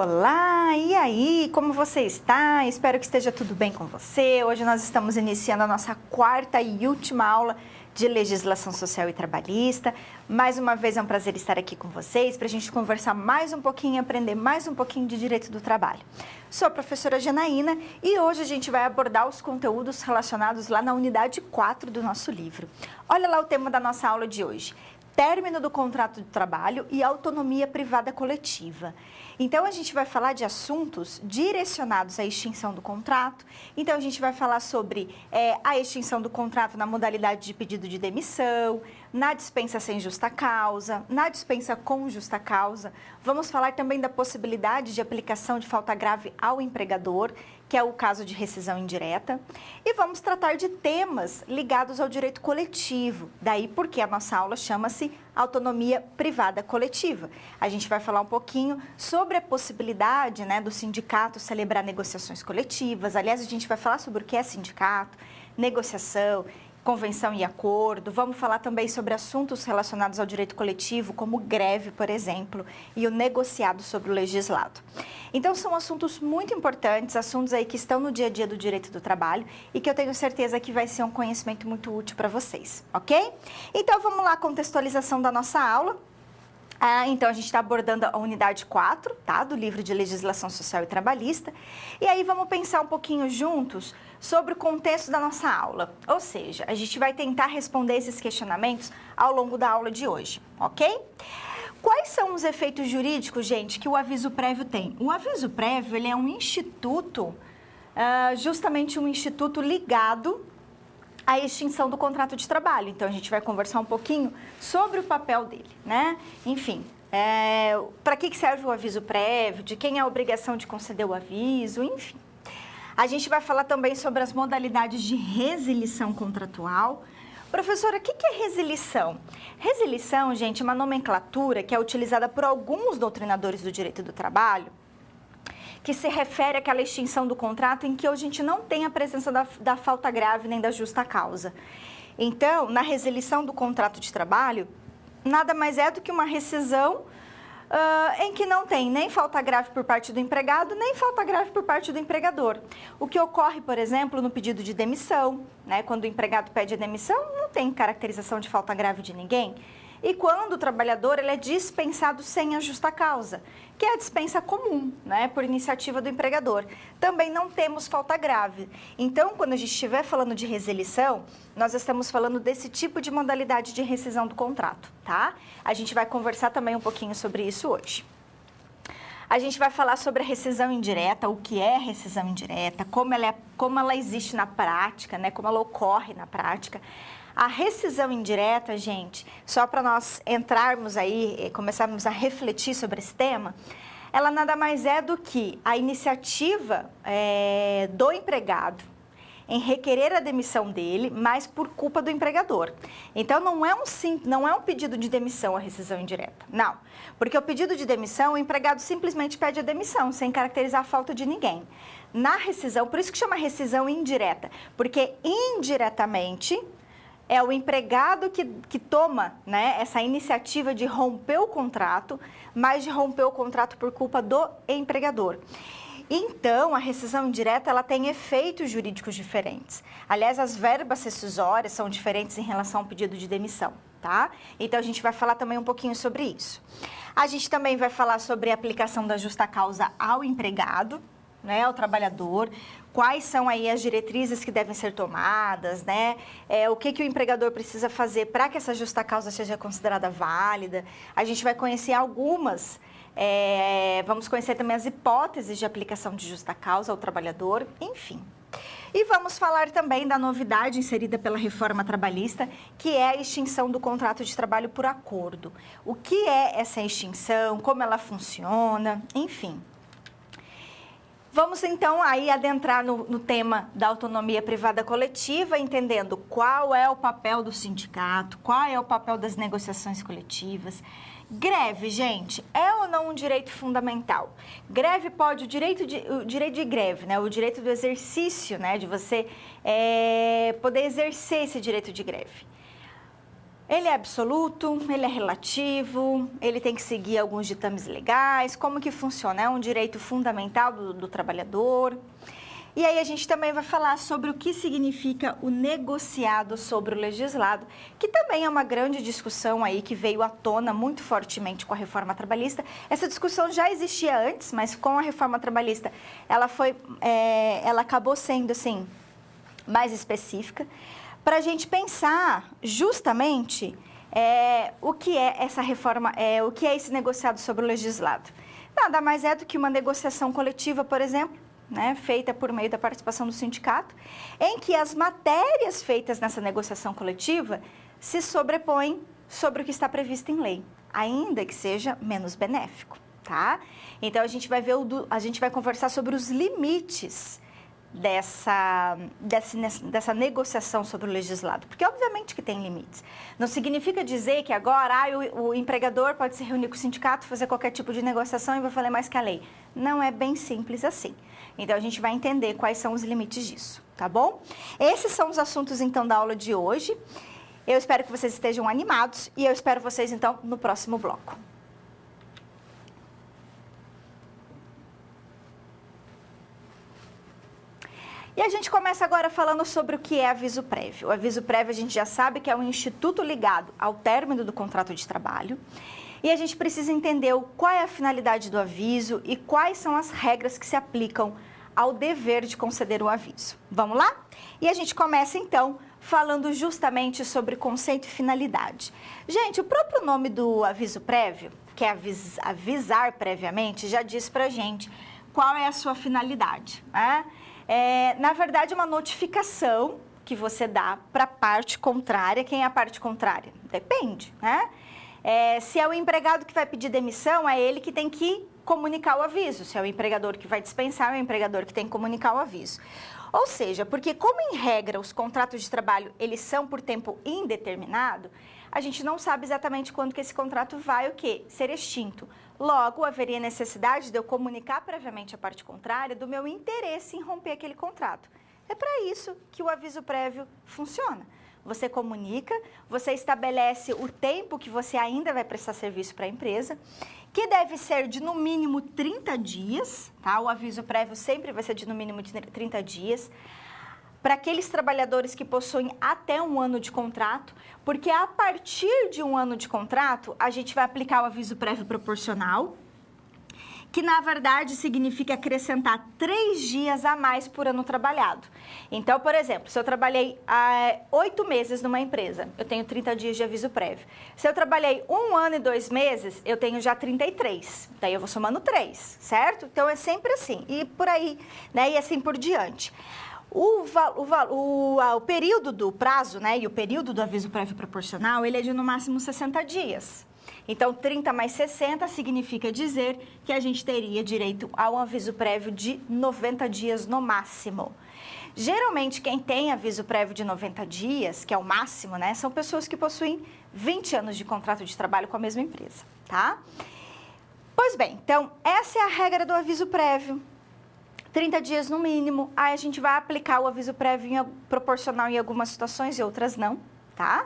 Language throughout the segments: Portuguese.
Olá, e aí, como você está? Espero que esteja tudo bem com você. Hoje nós estamos iniciando a nossa quarta e última aula de legislação social e trabalhista. Mais uma vez é um prazer estar aqui com vocês para a gente conversar mais um pouquinho e aprender mais um pouquinho de direito do trabalho. Sou a professora Janaína e hoje a gente vai abordar os conteúdos relacionados lá na unidade 4 do nosso livro. Olha lá o tema da nossa aula de hoje: término do contrato de trabalho e autonomia privada coletiva. Então, a gente vai falar de assuntos direcionados à extinção do contrato. Então, a gente vai falar sobre a extinção do contrato na modalidade de pedido de demissão, na dispensa sem justa causa, na dispensa com justa causa. Vamos falar também da possibilidade de aplicação de falta grave ao empregador, que é o caso de rescisão indireta. E vamos tratar de temas ligados ao direito coletivo. Daí porque a nossa aula chama-se autonomia privada coletiva. A gente vai falar um pouquinho sobre a possibilidade, do sindicato celebrar negociações coletivas. Aliás, a gente vai falar sobre o que é sindicato, negociação, convenção e acordo. Vamos falar também sobre assuntos relacionados ao direito coletivo, como greve, por exemplo, e o negociado sobre o legislado. Então, são assuntos muito importantes, assuntos aí que estão no dia a dia do direito do trabalho e que eu tenho certeza que vai ser um conhecimento muito útil para vocês, ok? Então, vamos lá, contextualização da nossa aula. Então, a gente está abordando a unidade 4, tá? Do livro de legislação social e trabalhista. E aí, vamos pensar um pouquinho juntos sobre o contexto da nossa aula. Ou seja, a gente vai tentar responder esses questionamentos ao longo da aula de hoje, ok? Quais são os efeitos jurídicos, gente, que o aviso prévio tem? O aviso prévio, ele é um instituto, justamente um instituto ligado à extinção do contrato de trabalho. Então, a gente vai conversar um pouquinho sobre o papel dele, né? Enfim, para que serve o aviso prévio, de quem é a obrigação de conceder o aviso, enfim. A gente vai falar também sobre as modalidades de resilição contratual. Professora, o que é resilição? Resilição, gente, é uma nomenclatura que é utilizada por alguns doutrinadores do direito do trabalho, que se refere àquela extinção do contrato em que a gente não tem a presença da falta grave nem da justa causa. Então, na resilição do contrato de trabalho, nada mais é do que uma rescisão em que não tem nem falta grave por parte do empregado, nem falta grave por parte do empregador. O que ocorre, por exemplo, no pedido de demissão, quando o empregado pede a demissão, não tem caracterização de falta grave de ninguém. E quando o trabalhador ele é dispensado sem a justa causa, que é a dispensa comum, por iniciativa do empregador. Também não temos falta grave. Então, quando a gente estiver falando de resilição, nós estamos falando desse tipo de modalidade de rescisão do contrato, tá? A gente vai conversar também um pouquinho sobre isso hoje. A gente vai falar sobre a rescisão indireta, o que é rescisão indireta, como ela existe na prática, como ela ocorre na prática. A rescisão indireta, gente, só para nós entrarmos aí e começarmos a refletir sobre esse tema, ela nada mais é do que a iniciativa do empregado em requerer a demissão dele, mas por culpa do empregador. Então, não é um pedido de demissão a rescisão indireta, não. Porque o pedido de demissão, o empregado simplesmente pede a demissão, sem caracterizar a falta de ninguém. Na rescisão, por isso que chama rescisão indireta, porque indiretamente é o empregado que toma essa iniciativa de romper o contrato, mas de romper o contrato por culpa do empregador. Então, a rescisão indireta ela tem efeitos jurídicos diferentes. Aliás, as verbas rescisórias são diferentes em relação ao pedido de demissão, tá? Então, a gente vai falar também um pouquinho sobre isso. A gente também vai falar sobre a aplicação da justa causa ao empregado, ao trabalhador, quais são aí as diretrizes que devem ser tomadas, o que o empregador precisa fazer para que essa justa causa seja considerada válida. A gente vai conhecer algumas, vamos conhecer também as hipóteses de aplicação de justa causa ao trabalhador, enfim. E vamos falar também da novidade inserida pela reforma trabalhista, que é a extinção do contrato de trabalho por acordo. O que é essa extinção, como ela funciona, enfim. Vamos, então, aí adentrar no tema da autonomia privada coletiva, entendendo qual é o papel do sindicato, qual é o papel das negociações coletivas. Greve, gente, é ou não um direito fundamental? Greve pode, o direito de greve, o direito do exercício, de você poder exercer esse direito de greve. Ele é absoluto, ele é relativo, ele tem que seguir alguns ditames legais, como que funciona? É um direito fundamental do trabalhador. E aí a gente também vai falar sobre o que significa o negociado sobre o legislado, que também é uma grande discussão aí que veio à tona muito fortemente com a reforma trabalhista. Essa discussão já existia antes, mas com a reforma trabalhista ela acabou sendo assim mais específica, para a gente pensar justamente o que é essa reforma, o que é esse negociado sobre o legislado. Nada mais é do que uma negociação coletiva, por exemplo, né, feita por meio da participação do sindicato, em que as matérias feitas nessa negociação coletiva se sobrepõem sobre o que está previsto em lei, ainda que seja menos benéfico, tá? Então a gente vai conversar sobre os limites dessa negociação sobre o legislado, porque obviamente que tem limites. Não significa dizer que agora o empregador pode se reunir com o sindicato, fazer qualquer tipo de negociação e vai valer mais que a lei. Não é bem simples assim. Então a gente vai entender quais são os limites disso, tá bom? Esses são os assuntos então da aula de hoje. Eu espero que vocês estejam animados e eu espero vocês então no próximo bloco. E a gente começa agora falando sobre o que é aviso prévio. O aviso prévio a gente já sabe que é um instituto ligado ao término do contrato de trabalho. E a gente precisa entender qual é a finalidade do aviso e quais são as regras que se aplicam ao dever de conceder o aviso. Vamos lá? E a gente começa então falando justamente sobre conceito e finalidade. Gente, o próprio nome do aviso prévio, que é avisar previamente, já diz pra gente qual é a sua finalidade, né? Na verdade, uma notificação que você dá para a parte contrária. Quem é a parte contrária? Depende, né? Se é o empregado que vai pedir demissão, é ele que tem que comunicar o aviso. Se é o empregador que vai dispensar, é o empregador que tem que comunicar o aviso. Ou seja, porque como em regra os contratos de trabalho eles são por tempo indeterminado, a gente não sabe exatamente quando que esse contrato vai ser extinto. Logo, haveria necessidade de eu comunicar previamente à parte contrária do meu interesse em romper aquele contrato. É para isso que o aviso prévio funciona. Você comunica, você estabelece o tempo que você ainda vai prestar serviço para a empresa, que deve ser de no mínimo 30 dias, tá? O aviso prévio sempre vai ser de no mínimo 30 dias. Para aqueles trabalhadores que possuem até 1 ano de contrato, porque a partir de 1 ano de contrato, a gente vai aplicar o aviso prévio proporcional, que na verdade significa acrescentar 3 dias a mais por ano trabalhado. Então, por exemplo, se eu trabalhei 8 meses numa empresa, eu tenho 30 dias de aviso prévio. Se eu trabalhei 1 ano e 2 meses, eu tenho já 33. Daí eu vou somando 3, certo? Então é sempre assim, e por aí, né? E assim por diante. O período do prazo, né, e o período do aviso prévio proporcional, ele é de no máximo 60 dias. Então, 30 mais 60 significa dizer que a gente teria direito a um aviso prévio de 90 dias no máximo. Geralmente, quem tem aviso prévio de 90 dias, que é o máximo, né, são pessoas que possuem 20 anos de contrato de trabalho com a mesma empresa, tá? Pois bem, então, essa é a regra do aviso prévio. 30 dias no mínimo, aí a gente vai aplicar o aviso prévio proporcional em algumas situações e outras não, tá?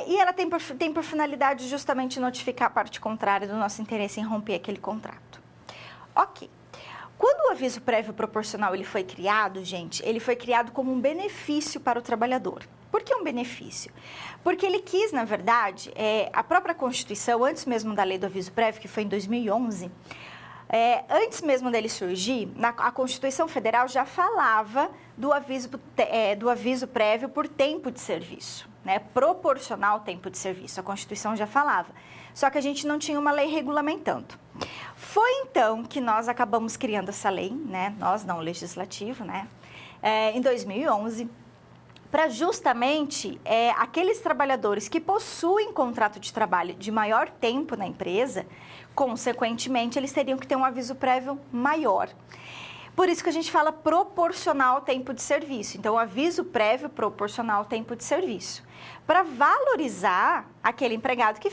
E ela tem por finalidade justamente notificar a parte contrária do nosso interesse em romper aquele contrato. Ok. Quando o aviso prévio proporcional ele foi criado, gente, ele foi criado como um benefício para o trabalhador. Por que um benefício? Porque ele quis, na verdade, a própria Constituição, antes mesmo da lei do aviso prévio, que foi em 2011, antes mesmo dele surgir, a Constituição Federal já falava do aviso prévio por tempo de serviço, né? Proporcional ao tempo de serviço. A Constituição já falava. Só que a gente não tinha uma lei regulamentando. Foi então que nós acabamos criando essa lei, né? Nós, não o legislativo, né? Em 2011, para justamente aqueles trabalhadores que possuem contrato de trabalho de maior tempo na empresa, consequentemente, eles teriam que ter um aviso prévio maior. Por isso que a gente fala proporcional ao tempo de serviço. Então, o aviso prévio proporcional ao tempo de serviço. Para valorizar aquele empregado que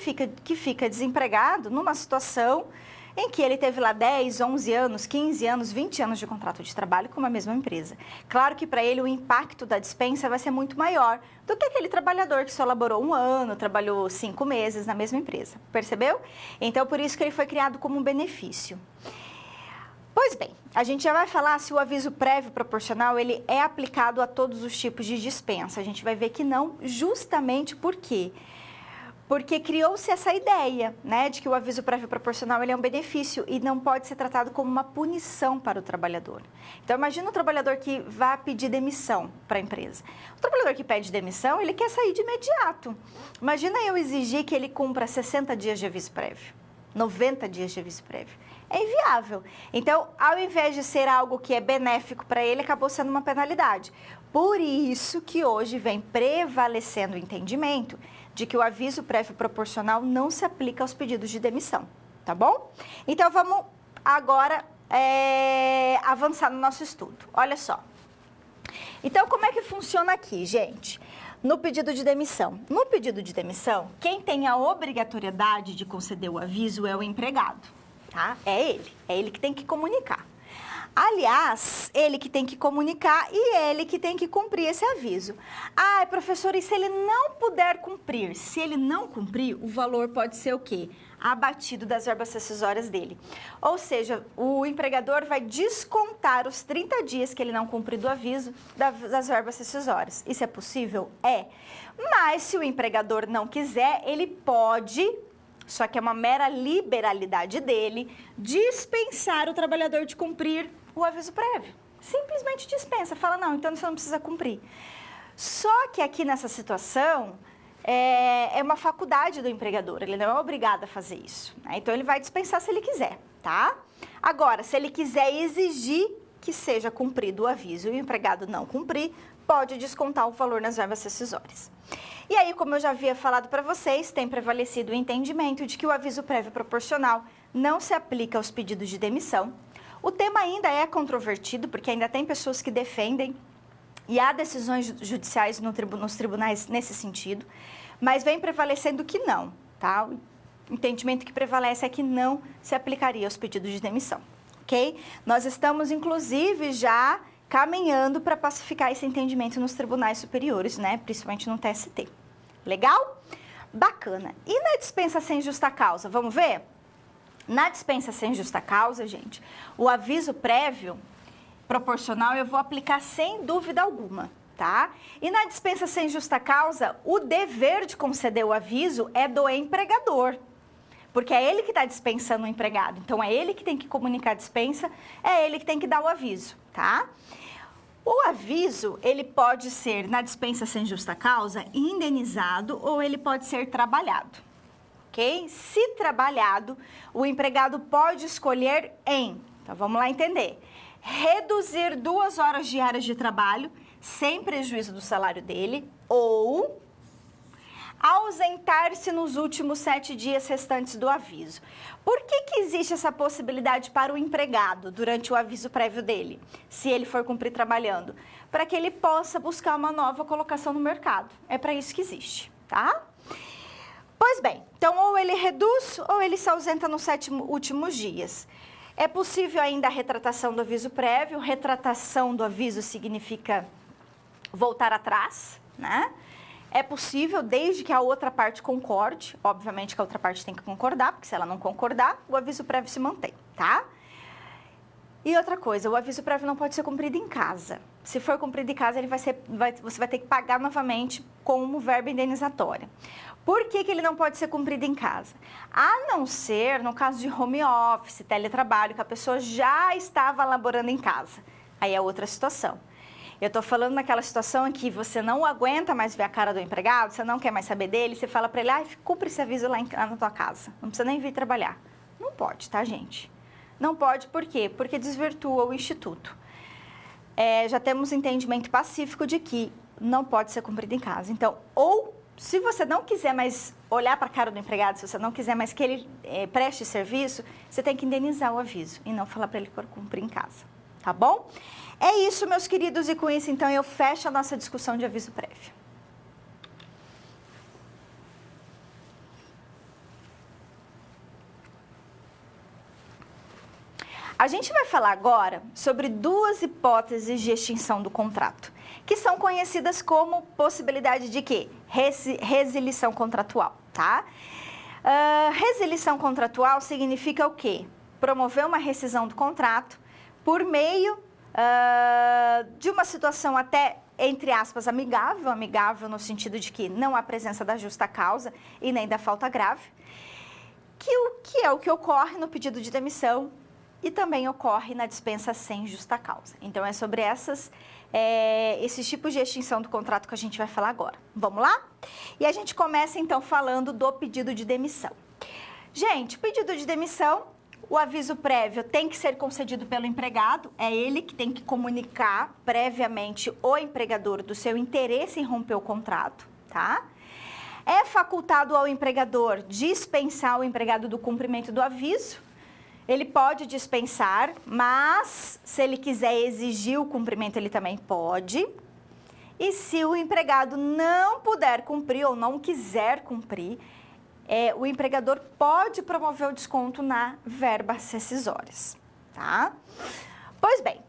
fica desempregado numa situação em que ele teve lá 10, 11 anos, 15 anos, 20 anos de contrato de trabalho com uma mesma empresa. Claro que para ele o impacto da dispensa vai ser muito maior do que aquele trabalhador que só laborou 1 ano, trabalhou 5 meses na mesma empresa, percebeu? Então, por isso que ele foi criado como um benefício. Pois bem, a gente já vai falar se o aviso prévio proporcional ele é aplicado a todos os tipos de dispensa. A gente vai ver que não, justamente por quê? Porque criou-se essa ideia, né, de que o aviso prévio proporcional ele é um benefício e não pode ser tratado como uma punição para o trabalhador. Então, imagina um trabalhador que vai pedir demissão para a empresa. O trabalhador que pede demissão, ele quer sair de imediato. Imagina eu exigir que ele cumpra 60 dias de aviso prévio, 90 dias de aviso prévio. É inviável. Então, ao invés de ser algo que é benéfico para ele, acabou sendo uma penalidade. Por isso que hoje vem prevalecendo o entendimento de que o aviso prévio proporcional não se aplica aos pedidos de demissão, tá bom? Então, vamos agora avançar no nosso estudo. Olha só. Então, como é que funciona aqui, gente? No pedido de demissão. No pedido de demissão, quem tem a obrigatoriedade de conceder o aviso é o empregado, tá? É ele que tem que comunicar. Aliás, ele que tem que comunicar e ele que tem que cumprir esse aviso. Ah, professora, e se ele não puder cumprir? Se ele não cumprir, o valor pode ser o quê? Abatido das verbas rescisórias dele. Ou seja, o empregador vai descontar os 30 dias que ele não cumprir do aviso das verbas rescisórias. Isso é possível? É. Mas se o empregador não quiser, ele pode, só que é uma mera liberalidade dele, dispensar o trabalhador de cumprir o aviso prévio. Simplesmente dispensa, fala, não, então você não precisa cumprir. Só que aqui nessa situação, é uma faculdade do empregador, ele não é obrigado a fazer isso, né? Então, ele vai dispensar se ele quiser, tá? Agora, se ele quiser exigir que seja cumprido o aviso e o empregado não cumprir, pode descontar o valor nas verbas rescisórias. E aí, como eu já havia falado para vocês, tem prevalecido o entendimento de que o aviso prévio proporcional não se aplica aos pedidos de demissão. O tema ainda é controvertido, porque ainda tem pessoas que defendem e há decisões judiciais nos tribunais nesse sentido, mas vem prevalecendo que não, tá? O entendimento que prevalece é que não se aplicaria aos pedidos de demissão, ok? Nós estamos, inclusive, já caminhando para pacificar esse entendimento nos tribunais superiores, né? Principalmente no TST. Legal? Bacana. E na dispensa sem justa causa, vamos ver? Na dispensa sem justa causa, gente, o aviso prévio proporcional eu vou aplicar sem dúvida alguma, tá? E na dispensa sem justa causa, o dever de conceder o aviso é do empregador, porque é ele que está dispensando o empregado. Então, é ele que tem que comunicar a dispensa, é ele que tem que dar o aviso, tá? O aviso, ele pode ser, na dispensa sem justa causa, indenizado ou ele pode ser trabalhado, ok? Se trabalhado, o empregado pode escolher em, então vamos lá entender, reduzir 2 horas diárias de trabalho, sem prejuízo do salário dele, ou ausentar-se nos últimos 7 dias restantes do aviso. Por que existe essa possibilidade para o empregado durante o aviso prévio dele, se ele for cumprir trabalhando? Para que ele possa buscar uma nova colocação no mercado. É para isso que existe, tá? Pois bem, então ou ele reduz ou ele se ausenta nos 7 últimos dias. É possível ainda a retratação do aviso prévio. Retratação do aviso significa voltar atrás, né? É possível desde que a outra parte concorde. Obviamente que a outra parte tem que concordar, porque se ela não concordar, o aviso prévio se mantém, tá? E outra coisa, o aviso prévio não pode ser cumprido em casa. Se for cumprido em casa, você vai ter que pagar novamente como verba indenizatória. Por que ele não pode ser cumprido em casa? A não ser no caso de home office, teletrabalho, que a pessoa já estava laborando em casa. Aí é outra situação. Eu estou falando naquela situação em que você não aguenta mais ver a cara do empregado, você não quer mais saber dele, você fala para ele, cumpre esse aviso lá na tua casa, não precisa nem vir trabalhar. Não pode, tá, gente? Não pode, por quê? Porque desvirtua o instituto. Já temos entendimento pacífico de que não pode ser cumprido em casa. Então, ou se você não quiser mais olhar para a cara do empregado, se você não quiser mais que ele preste serviço, você tem que indenizar o aviso e não falar para ele cumprir em casa, tá bom? É isso, meus queridos, e com isso, então, eu fecho a nossa discussão de aviso prévio. A gente vai falar agora sobre duas hipóteses de extinção do contrato, que são conhecidas como possibilidade de quê? Resilição contratual, tá? Resilição contratual significa o quê? Promover uma rescisão do contrato por meio de uma situação até, entre aspas, amigável no sentido de que não há presença da justa causa e nem da falta grave, que é o que ocorre no pedido de demissão e também ocorre na dispensa sem justa causa. Então, é sobre esses tipos de extinção do contrato que a gente vai falar agora. Vamos lá? E a gente começa, então, falando do pedido de demissão. Gente, pedido de demissão, o aviso prévio tem que ser concedido pelo empregado, é ele que tem que comunicar previamente o empregador do seu interesse em romper o contrato, tá? É facultado ao empregador dispensar o empregado do cumprimento do aviso. Ele pode dispensar, mas se ele quiser exigir o cumprimento, ele também pode. E se o empregado não puder cumprir ou não quiser cumprir, o empregador pode promover o desconto na verbas rescisórias, tá? Pois bem,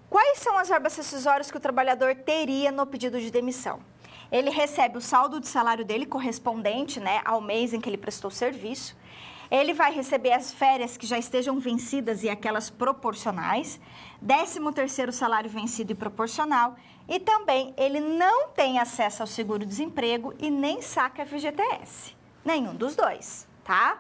quais são as verbas rescisórias que o trabalhador teria no pedido de demissão? Ele recebe o saldo de salário dele correspondente, né, ao mês em que ele prestou serviço. Ele vai receber as férias que já estejam vencidas e aquelas proporcionais, 13º salário vencido e proporcional, e também ele não tem acesso ao seguro-desemprego e nem saca FGTS, nenhum dos dois, tá?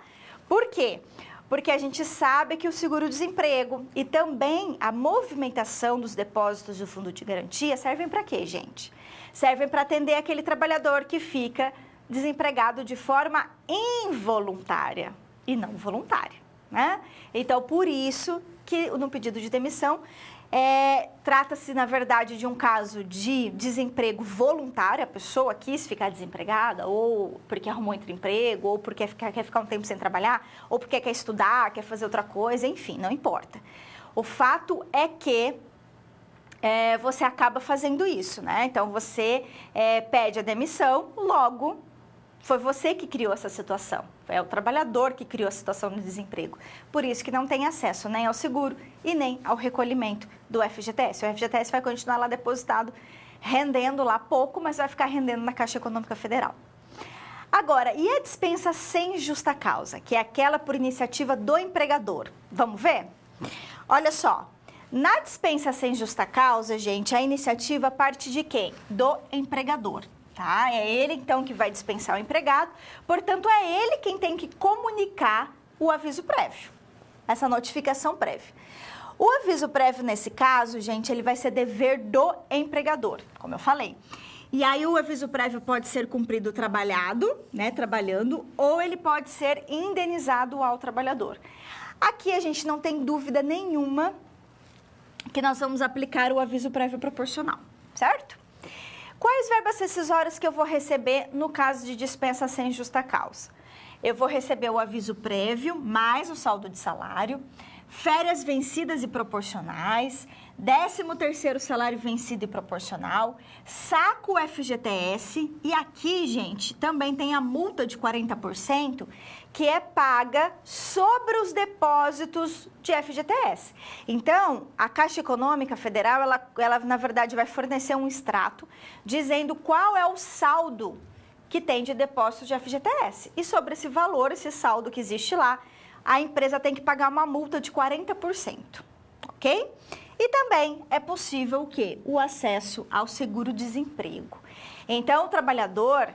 Por quê? Porque a gente sabe que o seguro-desemprego e também a movimentação dos depósitos do fundo de garantia servem para quê, gente? Servem para atender aquele trabalhador que fica desempregado de forma involuntária e não voluntária, né? Então, por isso que no pedido de demissão, trata-se, na verdade, de um caso de desemprego voluntário, a pessoa quis ficar desempregada, ou porque arrumou outro emprego, ou porque quer ficar um tempo sem trabalhar, ou porque quer estudar, quer fazer outra coisa, enfim, não importa. O fato é que você acaba fazendo isso, né? Então, você pede a demissão, logo foi você que criou essa situação. É o trabalhador que criou a situação do desemprego. Por isso que não tem acesso nem ao seguro e nem ao recolhimento do FGTS. O FGTS vai continuar lá depositado, rendendo lá pouco, mas vai ficar rendendo na Caixa Econômica Federal. Agora, e a dispensa sem justa causa, que é aquela por iniciativa do empregador? Vamos ver? Olha só, na dispensa sem justa causa, gente, a iniciativa parte de quem? Do empregador. Tá? É ele, então, que vai dispensar o empregado, portanto, é ele quem tem que comunicar o aviso prévio, essa notificação prévia. O aviso prévio, nesse caso, gente, ele vai ser dever do empregador, como eu falei. E aí, o aviso prévio pode ser cumprido trabalhando, ou ele pode ser indenizado ao trabalhador. Aqui, a gente não tem dúvida nenhuma que nós vamos aplicar o aviso prévio proporcional, certo? Quais verbas rescisórias que eu vou receber no caso de dispensa sem justa causa? Eu vou receber o aviso prévio, mais o saldo de salário, férias vencidas e proporcionais, 13º salário vencido e proporcional, saco FGTS e aqui, gente, também tem a multa de 40% que é paga sobre os depósitos de FGTS. Então, a Caixa Econômica Federal, ela na verdade vai fornecer um extrato dizendo qual é o saldo que tem de depósito de FGTS. E sobre esse valor, esse saldo que existe lá, a empresa tem que pagar uma multa de 40%, ok? E também é possível o quê? O acesso ao seguro-desemprego. Então, o trabalhador,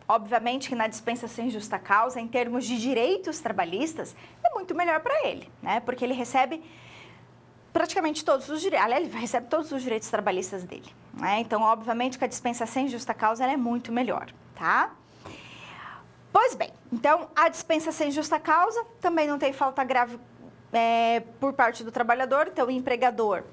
obviamente que na dispensa sem justa causa, em termos de direitos trabalhistas, é muito melhor para ele, né? Porque ele recebe praticamente todos os direitos, aliás, ele recebe todos os direitos trabalhistas dele, né? Então, obviamente que a dispensa sem justa causa ela é muito melhor, tá? Pois bem, então, a dispensa sem justa causa também não tem falta grave por parte do trabalhador, então o empregador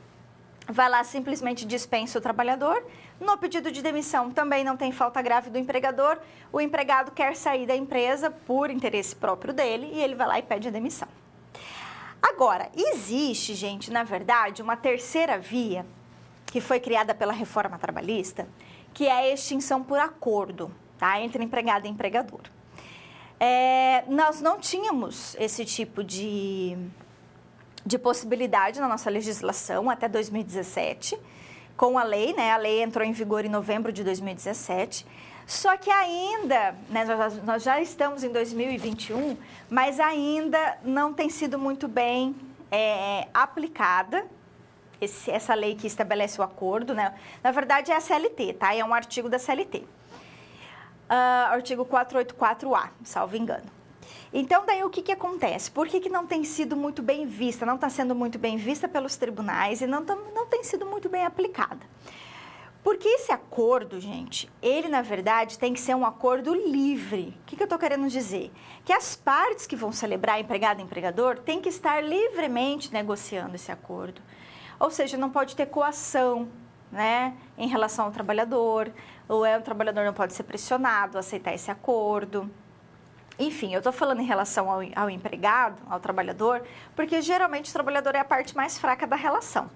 vai lá simplesmente dispensa o trabalhador. No pedido de demissão também não tem falta grave do empregador, o empregado quer sair da empresa por interesse próprio dele e ele vai lá e pede a demissão. Agora, existe, gente, na verdade, uma terceira via que foi criada pela reforma trabalhista, que é a extinção por acordo, tá? Entre empregado e empregador. Nós não tínhamos esse tipo de de possibilidade na nossa legislação até 2017, com a lei, né? A lei entrou em vigor em novembro de 2017. Só que ainda, né, nós já estamos em 2021, mas ainda não tem sido muito bem aplicada essa lei que estabelece o acordo, né? Na verdade, é a CLT, tá? É um artigo da CLT. Artigo 484-A, salvo engano. Então, daí o que acontece? Por que não tem sido muito bem vista, não está sendo muito bem vista pelos tribunais e não tem sido muito bem aplicada? Porque esse acordo, gente, ele na verdade tem que ser um acordo livre. O que eu estou querendo dizer? Que as partes que vão celebrar, empregado e empregador, têm que estar livremente negociando esse acordo. Ou seja, não pode ter coação, né, em relação ao trabalhador, ou o trabalhador não pode ser pressionado a aceitar esse acordo. Enfim, eu estou falando em relação ao empregado, ao trabalhador, porque geralmente o trabalhador é a parte mais fraca da relação.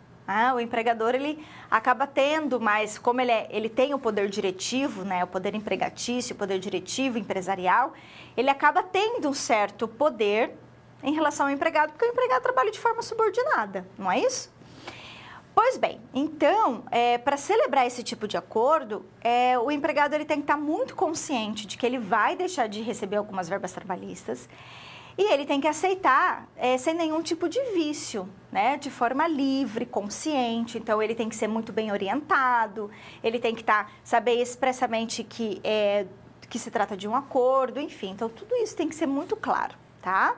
O empregador, ele acaba tendo mais, como ele tem o poder diretivo, né, o poder empregatício, o poder diretivo empresarial, ele acaba tendo um certo poder em relação ao empregado, porque o empregado trabalha de forma subordinada, não é isso? Pois bem, então, para celebrar esse tipo de acordo, o empregado ele tem que estar muito consciente de que ele vai deixar de receber algumas verbas trabalhistas e ele tem que aceitar sem nenhum tipo de vício, né? De forma livre, consciente. Então, ele tem que ser muito bem orientado, ele tem que saber expressamente que se trata de um acordo, enfim. Então, tudo isso tem que ser muito claro, tá?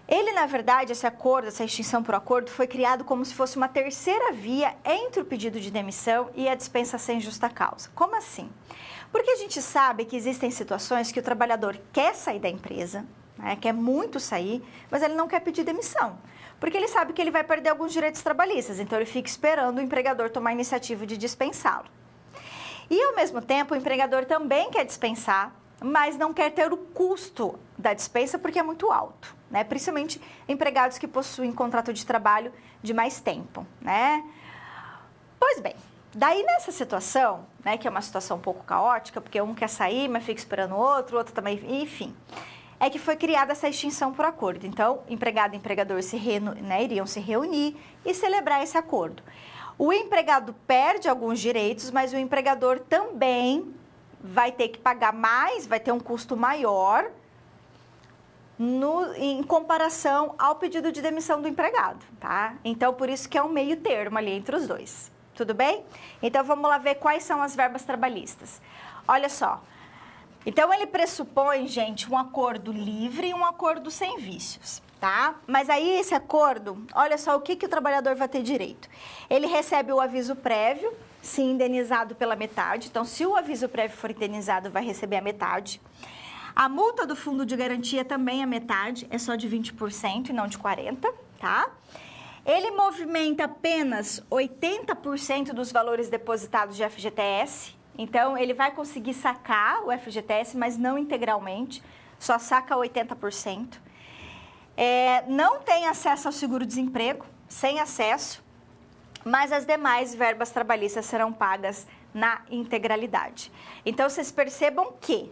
Ele, na verdade, esse acordo, essa extinção por acordo, foi criado como se fosse uma terceira via entre o pedido de demissão e a dispensa sem justa causa. Como assim? Porque a gente sabe que existem situações que o trabalhador quer sair da empresa, né, quer muito sair, mas ele não quer pedir demissão. Porque ele sabe que ele vai perder alguns direitos trabalhistas, então ele fica esperando o empregador tomar a iniciativa de dispensá-lo. E, ao mesmo tempo, o empregador também quer dispensar, mas não quer ter o custo da dispensa porque é muito alto, né? Principalmente empregados que possuem contrato de trabalho de mais tempo, né? Pois bem, daí nessa situação, né, que é uma situação um pouco caótica, porque um quer sair, mas fica esperando o outro também, enfim, é que foi criada essa extinção por acordo. Então, empregado e empregador iriam se reunir e celebrar esse acordo. O empregado perde alguns direitos, mas o empregador também vai ter que pagar mais, vai ter um custo maior em comparação ao pedido de demissão do empregado, tá? Então, por isso que é um meio termo ali entre os dois, tudo bem? Então, vamos lá ver quais são as verbas trabalhistas. Olha só, então ele pressupõe, gente, um acordo livre e um acordo sem vícios, tá? Mas aí esse acordo, olha só o que o trabalhador vai ter direito. Ele recebe o aviso prévio, se indenizado pela metade. Então, se o aviso prévio for indenizado, vai receber a metade. A multa do fundo de garantia também é metade, é só de 20% e não de 40%, tá? Ele movimenta apenas 80% dos valores depositados de FGTS. Então, ele vai conseguir sacar o FGTS, mas não integralmente, só saca 80%. Não tem acesso ao seguro-desemprego, sem acesso, mas as demais verbas trabalhistas serão pagas na integralidade. Então, vocês percebam que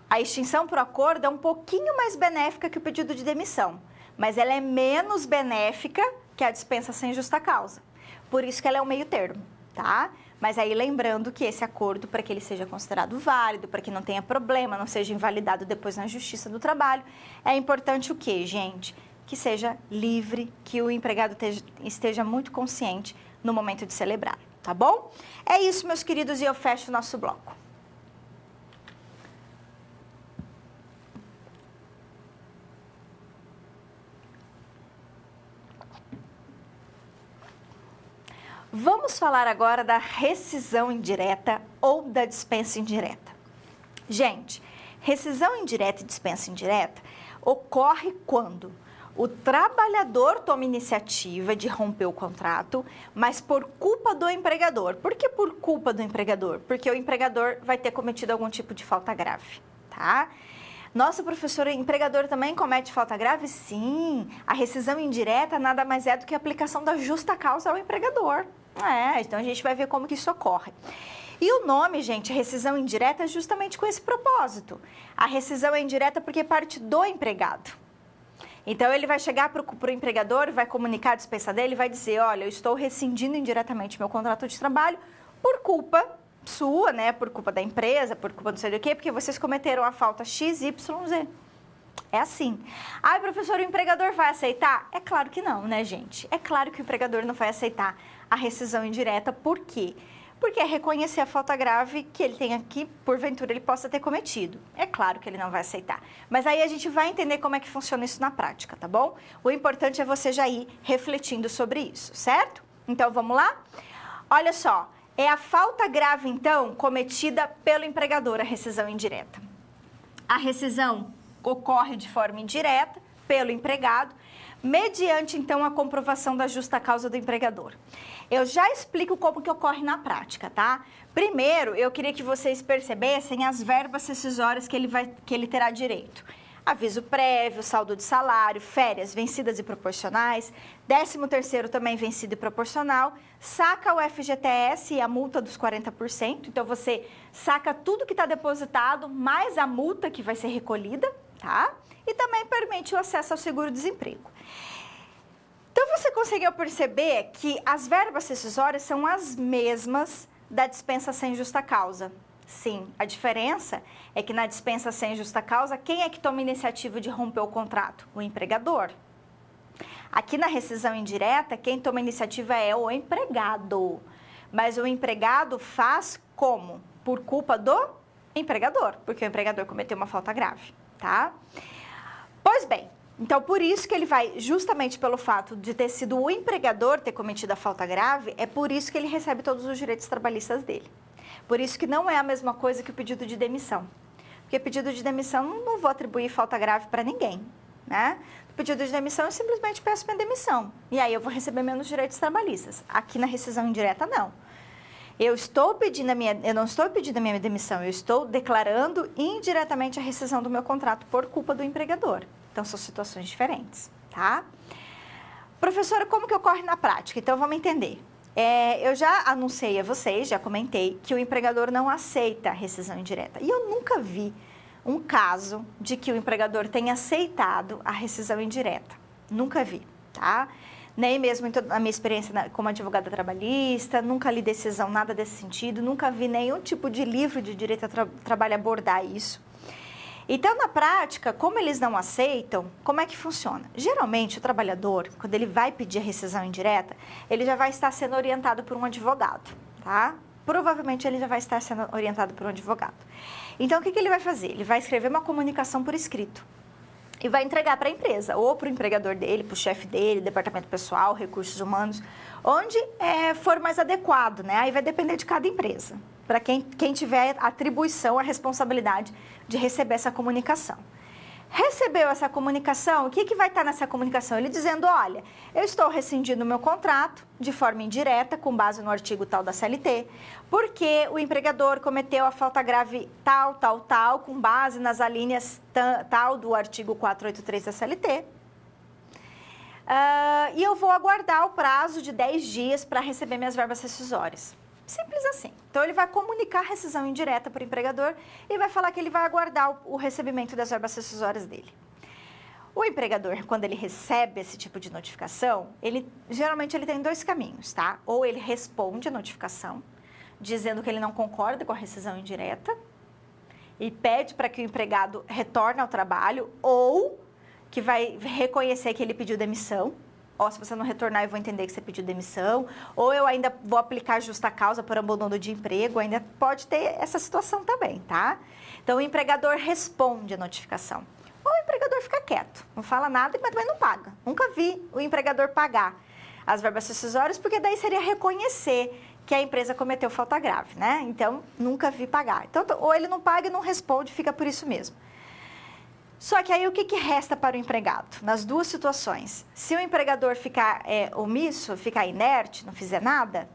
a extinção por acordo é um pouquinho mais benéfica que o pedido de demissão, mas ela é menos benéfica que a dispensa sem justa causa. Por isso que ela é um meio termo, tá? Mas aí lembrando que esse acordo, para que ele seja considerado válido, para que não tenha problema, não seja invalidado depois na Justiça do Trabalho, é importante o quê, gente? Que seja livre, que o empregado esteja muito consciente no momento de celebrar, tá bom? É isso, meus queridos, e eu fecho o nosso bloco. Vamos falar agora da rescisão indireta ou da dispensa indireta. Gente, rescisão indireta e dispensa indireta ocorre quando o trabalhador toma iniciativa de romper o contrato, mas por culpa do empregador. Por que por culpa do empregador? Porque o empregador vai ter cometido algum tipo de falta grave, tá? Nossa, professora, empregador também comete falta grave? Sim. A rescisão indireta nada mais é do que a aplicação da justa causa ao empregador. Então a gente vai ver como que isso ocorre. E o nome, gente, rescisão indireta, é justamente com esse propósito. A rescisão é indireta porque parte do empregado. Então, ele vai chegar para o empregador, vai comunicar a dispensa dele, vai dizer, olha, eu estou rescindindo indiretamente meu contrato de trabalho por culpa sua, né, por culpa da empresa, por culpa não sei do quê, porque vocês cometeram a falta X, Y, Z. É assim. Ai, professor, o empregador vai aceitar? É claro que não, né, gente? É claro que o empregador não vai aceitar a rescisão indireta. Por quê? Porque é reconhecer a falta grave que ele tem aqui, porventura ele possa ter cometido. É claro que ele não vai aceitar. Mas aí a gente vai entender como é que funciona isso na prática, tá bom? O importante é você já ir refletindo sobre isso, certo? Então, vamos lá? Olha só, é a falta grave, então, cometida pelo empregador, a rescisão indireta. A rescisão ocorre de forma indireta pelo empregado, mediante, então, a comprovação da justa causa do empregador. Eu já explico como que ocorre na prática, tá? Primeiro, eu queria que vocês percebessem as verbas rescisórias que ele terá direito. Aviso prévio, saldo de salário, férias vencidas e proporcionais, 13º também vencido e proporcional, saca o FGTS e a multa dos 40%, então você saca tudo que está depositado, mais a multa que vai ser recolhida, tá? E também permite o acesso ao seguro-desemprego. Então, você conseguiu perceber que as verbas rescisórias são as mesmas da dispensa sem justa causa? Sim, a diferença é que na dispensa sem justa causa, quem é que toma a iniciativa de romper o contrato? O empregador. Aqui na rescisão indireta, quem toma a iniciativa é o empregado. Mas o empregado faz como? Por culpa do empregador, porque o empregador cometeu uma falta grave, tá? Pois bem, então por isso que ele vai, justamente pelo fato de ter sido o empregador ter cometido a falta grave, é por isso que ele recebe todos os direitos trabalhistas dele. Por isso que não é a mesma coisa que o pedido de demissão. Porque pedido de demissão, não vou atribuir falta grave para ninguém, né? O pedido de demissão, eu simplesmente peço minha demissão. E aí eu vou receber menos direitos trabalhistas. Aqui na rescisão indireta, não. Eu não estou pedindo a minha demissão, eu estou declarando indiretamente a rescisão do meu contrato por culpa do empregador. Então, são situações diferentes, tá? Professora, como que ocorre na prática? Então, vamos entender. Eu já anunciei a vocês, já comentei, que o empregador não aceita a rescisão indireta. E eu nunca vi um caso de que o empregador tenha aceitado a rescisão indireta. Nunca vi, tá? Nem mesmo na minha experiência como advogada trabalhista, nunca li decisão, nada desse sentido, nunca vi nenhum tipo de livro de direito ao trabalho abordar isso. Então, na prática, como eles não aceitam, como é que funciona? Geralmente, o trabalhador, quando ele vai pedir a rescisão indireta, ele já vai estar sendo orientado por um advogado, tá? Provavelmente, ele já vai estar sendo orientado por um advogado. Então, o que ele vai fazer? Ele vai escrever uma comunicação por escrito e vai entregar para a empresa, ou para o empregador dele, para o chefe dele, departamento pessoal, recursos humanos, onde for mais adequado, né? Aí vai depender de cada empresa, para quem tiver a atribuição, a responsabilidade de receber essa comunicação. Recebeu essa comunicação, o que vai estar nessa comunicação? Ele dizendo, olha, eu estou rescindindo o meu contrato de forma indireta, com base no artigo tal da CLT, porque o empregador cometeu a falta grave tal, com base nas alíneas tal do artigo 483 da CLT. E eu vou aguardar o prazo de 10 dias para receber minhas verbas rescisórias. Simples assim. Então, ele vai comunicar a rescisão indireta para o empregador e vai falar que ele vai aguardar o recebimento das verbas rescisórias dele. O empregador, quando ele recebe esse tipo de notificação, geralmente ele tem dois caminhos, tá? Ou ele responde a notificação, dizendo que ele não concorda com a rescisão indireta e pede para que o empregado retorne ao trabalho, ou que vai reconhecer que ele pediu demissão. Ó, se você não retornar, eu vou entender que você pediu demissão, ou eu ainda vou aplicar justa causa por abandono de emprego, ainda pode ter essa situação também, tá? Então, o empregador responde a notificação. Ou o empregador fica quieto, não fala nada, mas também não paga. Nunca vi o empregador pagar as verbas rescisórias, porque daí seria reconhecer que a empresa cometeu falta grave, né? Então, nunca vi pagar. Então, ou ele não paga e não responde, fica por isso mesmo. Só que aí o que resta para o empregado? Nas duas situações, se o empregador ficar omisso, ficar inerte, não fizer nada,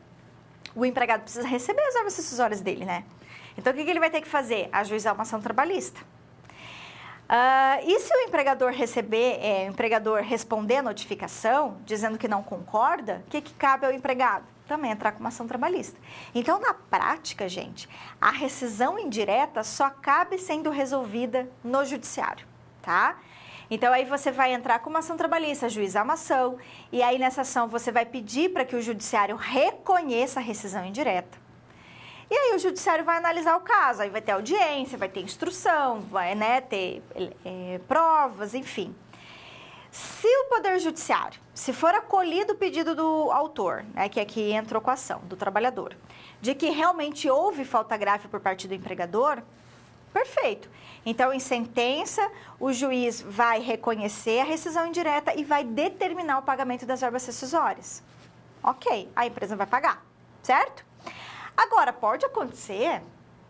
o empregado precisa receber as verbas rescisórias dele, né? Então, o que ele vai ter que fazer? Ajuizar uma ação trabalhista. E se o empregador responder a notificação, dizendo que não concorda, o que cabe ao empregado? Também entrar com uma ação trabalhista. Então, na prática, gente, a rescisão indireta só cabe sendo resolvida no judiciário, tá? Então, aí você vai entrar com uma ação trabalhista, ajuizar uma ação, e aí nessa ação você vai pedir para que o judiciário reconheça a rescisão indireta. E aí o judiciário vai analisar o caso, aí vai ter audiência, vai ter instrução, vai, né, ter provas, enfim. Se o Poder Judiciário, se for acolhido o pedido do autor, né, que aqui entrou com a ação, do trabalhador, de que realmente houve falta grave por parte do empregador, perfeito. Então, em sentença, o juiz vai reconhecer a rescisão indireta e vai determinar o pagamento das verbas rescisórias. Ok, a empresa vai pagar, certo? Agora, pode acontecer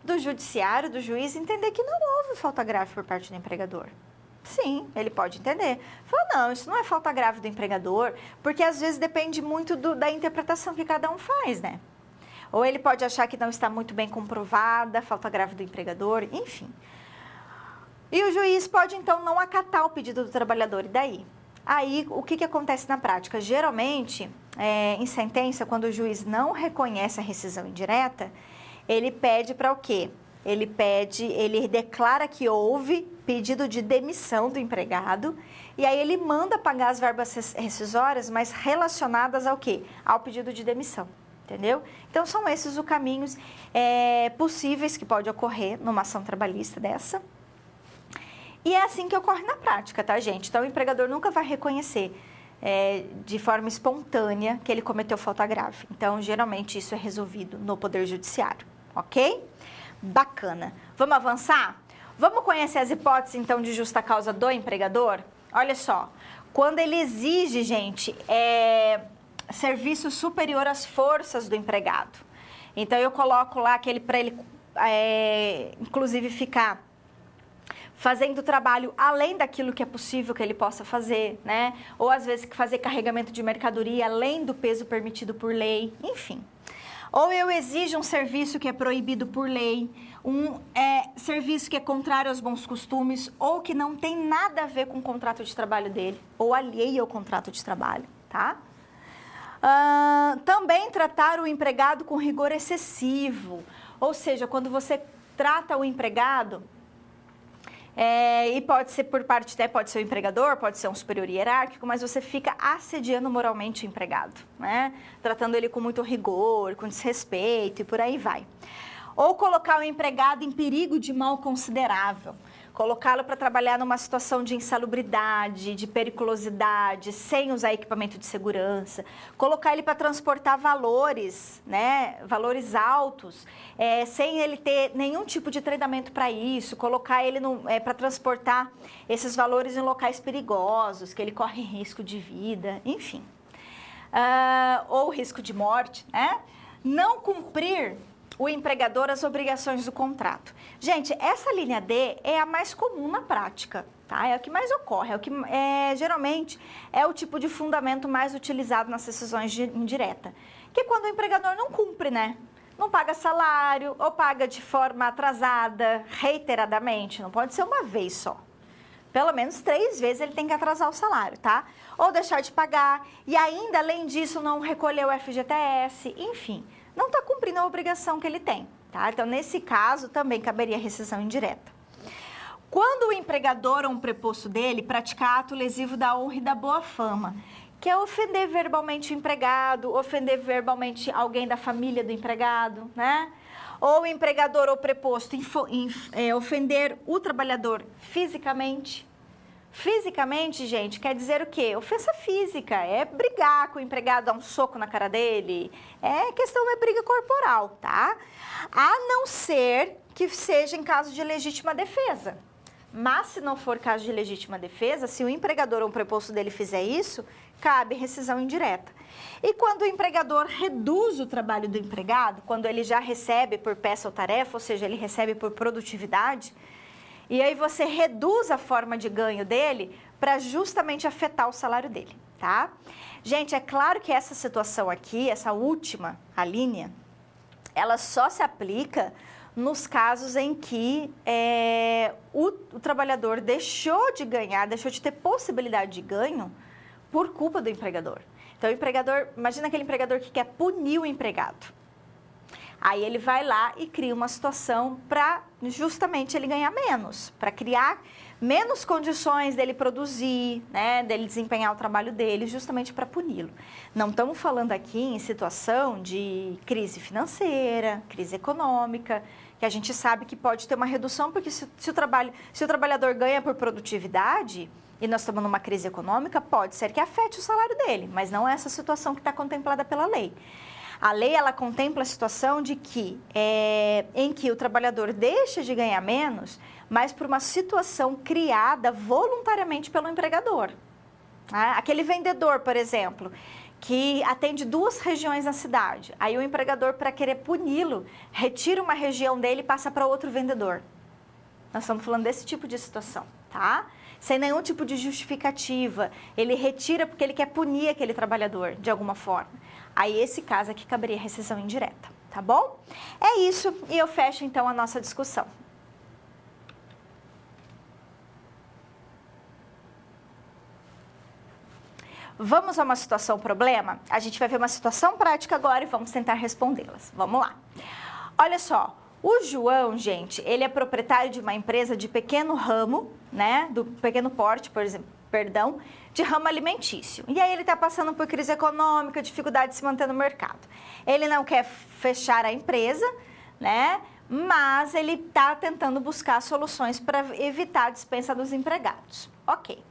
do judiciário, do juiz, entender que não houve falta grave por parte do empregador. Sim, ele pode entender. Fala, não, isso não é falta grave do empregador, porque às vezes depende muito da interpretação que cada um faz, né? Ou ele pode achar que não está muito bem comprovada a falta grave do empregador, enfim. E o juiz pode, então, não acatar o pedido do trabalhador, e daí? Aí, o que acontece na prática? Geralmente, em sentença, quando o juiz não reconhece a rescisão indireta, ele pede para o quê? Ele declara que houve pedido de demissão do empregado e aí ele manda pagar as verbas rescisórias, mas relacionadas ao quê? Ao pedido de demissão, entendeu? Então, são esses os caminhos possíveis que pode ocorrer numa ação trabalhista dessa. E é assim que ocorre na prática, tá, gente? Então, o empregador nunca vai reconhecer de forma espontânea que ele cometeu falta grave. Então, geralmente, isso é resolvido no Poder Judiciário, ok? Bacana. Vamos avançar? Vamos conhecer as hipóteses, então, de justa causa do empregador? Olha só, quando ele exige, gente, serviço superior às forças do empregado. Então, eu coloco lá aquele para ele, inclusive, ficar fazendo trabalho além daquilo que é possível que ele possa fazer, né? Ou, às vezes, fazer carregamento de mercadoria além do peso permitido por lei, enfim. Ou eu exijo um serviço que é proibido por lei, um serviço que é contrário aos bons costumes, ou que não tem nada a ver com o contrato de trabalho dele, ou alheio ao contrato de trabalho, tá? Também tratar o empregado com rigor excessivo, ou seja, quando você trata o empregado, e pode ser por parte, pode ser o empregador, pode ser um superior hierárquico, mas você fica assediando moralmente o empregado, né? Tratando ele com muito rigor, com desrespeito e por aí vai. Ou colocar o empregado em perigo de mal considerável, colocá-lo para trabalhar numa situação de insalubridade, de periculosidade, sem usar equipamento de segurança, colocar ele para transportar valores, né, valores altos, sem ele ter nenhum tipo de treinamento para isso, colocar ele para transportar esses valores em locais perigosos, que ele corre risco de vida, enfim. Ou risco de morte, né? Não cumprir o empregador as obrigações do contrato. Gente, essa linha D é a mais comum na prática, tá? É o que mais ocorre, geralmente é o tipo de fundamento mais utilizado nas rescisões indireta, que é quando o empregador não cumpre, né? Não paga salário ou paga de forma atrasada, reiteradamente, não pode ser uma vez só. Pelo menos 3 vezes ele tem que atrasar o salário, tá? Ou deixar de pagar e ainda, além disso, não recolher o FGTS, enfim, não está cumprindo a obrigação que ele tem, tá? Então, nesse caso, também caberia rescisão indireta. Quando o empregador ou um preposto dele praticar ato lesivo da honra e da boa fama, que é ofender verbalmente o empregado, ofender verbalmente alguém da família do empregado, né? Ou o empregador ou preposto ofender o trabalhador fisicamente. Fisicamente, gente, quer dizer o quê? Ofensa física, é brigar com o empregado, dar um soco na cara dele, é briga corporal, tá? A não ser que seja em caso de legítima defesa. Mas, se não for caso de legítima defesa, se o empregador ou o preposto dele fizer isso, cabe rescisão indireta. E quando o empregador reduz o trabalho do empregado, quando ele já recebe por peça ou tarefa, ou seja, ele recebe por produtividade, e aí você reduz a forma de ganho dele para justamente afetar o salário dele, tá? Gente, é claro que essa situação aqui, essa última, a linha, ela só se aplica nos casos em que o trabalhador deixou de ganhar, deixou de ter possibilidade de ganho por culpa do empregador. Então, o empregador, imagina aquele empregador que quer punir o empregado. Aí ele vai lá e cria uma situação para justamente ele ganhar menos, para criar menos condições dele produzir, né, dele desempenhar o trabalho dele, justamente para puni-lo. Não estamos falando aqui em situação de crise financeira, crise econômica, que a gente sabe que pode ter uma redução, porque se o trabalhador ganha por produtividade, e nós estamos numa crise econômica, pode ser que afete o salário dele, mas não é essa situação que está contemplada pela lei. A lei, ela contempla a situação de que, em que o trabalhador deixa de ganhar menos, mas por uma situação criada voluntariamente pelo empregador. Aquele vendedor, por exemplo, que atende 2 regiões na cidade. Aí o empregador, para querer puni-lo, retira uma região dele e passa para outro vendedor. Nós estamos falando desse tipo de situação, tá? Sem nenhum tipo de justificativa. Ele retira porque ele quer punir aquele trabalhador, de alguma forma. Aí, esse caso aqui caberia rescisão indireta, tá bom? É isso, e eu fecho, então, a nossa discussão. Vamos a uma situação problema? A gente vai ver uma situação prática agora e vamos tentar respondê-las. Vamos lá. Olha só, o João, gente, ele é proprietário de uma empresa de pequeno ramo, né, do pequeno porte, por exemplo, de ramo alimentício. E aí ele está passando por crise econômica, dificuldade de se manter no mercado. Ele não quer fechar a empresa, né, mas ele está tentando buscar soluções para evitar a dispensa dos empregados. Ok.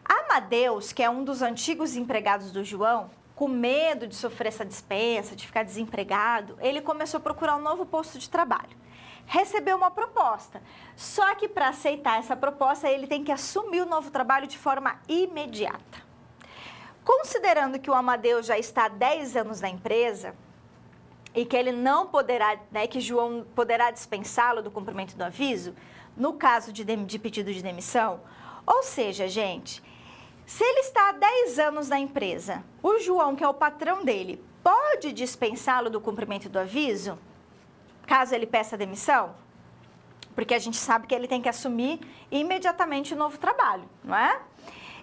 Amadeus, que é um dos antigos empregados do João, com medo de sofrer essa dispensa, de ficar desempregado, ele começou a procurar um novo posto de trabalho. Recebeu uma proposta, só que para aceitar essa proposta, ele tem que assumir o novo trabalho de forma imediata. Considerando que o Amadeus já está há 10 anos na empresa e que ele não poderá, né, que João poderá dispensá-lo do cumprimento do aviso, no caso de pedido de demissão, ou seja, gente, se ele está há 10 anos na empresa, o João, que é o patrão dele, pode dispensá-lo do cumprimento do aviso, caso ele peça demissão? Porque a gente sabe que ele tem que assumir imediatamente o novo trabalho, não é?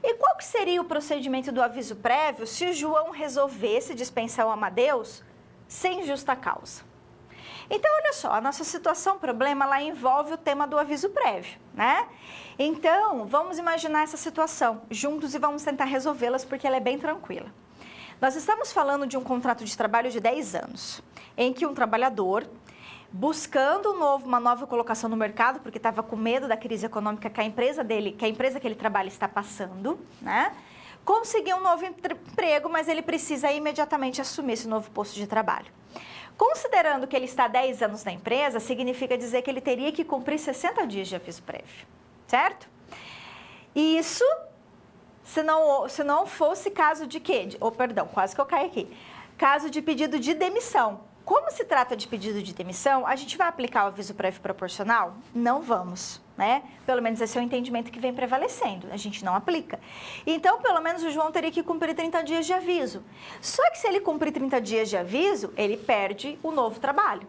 E qual que seria o procedimento do aviso prévio se o João resolvesse dispensar o Amadeus sem justa causa? Então, olha só, a nossa situação problema, ela envolve o tema do aviso prévio, né? Então, vamos imaginar essa situação juntos e vamos tentar resolvê-las porque ela é bem tranquila. Nós estamos falando de um contrato de trabalho de 10 anos, em que um trabalhador, buscando uma nova colocação no mercado, porque estava com medo da crise econômica que a empresa que ele trabalha está passando, né? Conseguiu um novo emprego, mas ele precisa imediatamente assumir esse novo posto de trabalho. Considerando que ele está há 10 anos na empresa, significa dizer que ele teria que cumprir 60 dias de aviso prévio, certo? Isso se não fosse caso de quê? Quase que eu caí aqui. Caso de pedido de demissão. Como se trata de pedido de demissão, a gente vai aplicar o aviso prévio proporcional? Não vamos, né? Pelo menos esse é o entendimento que vem prevalecendo, a gente não aplica. Então, pelo menos o João teria que cumprir 30 dias de aviso. Só que se ele cumprir 30 dias de aviso, ele perde o novo trabalho.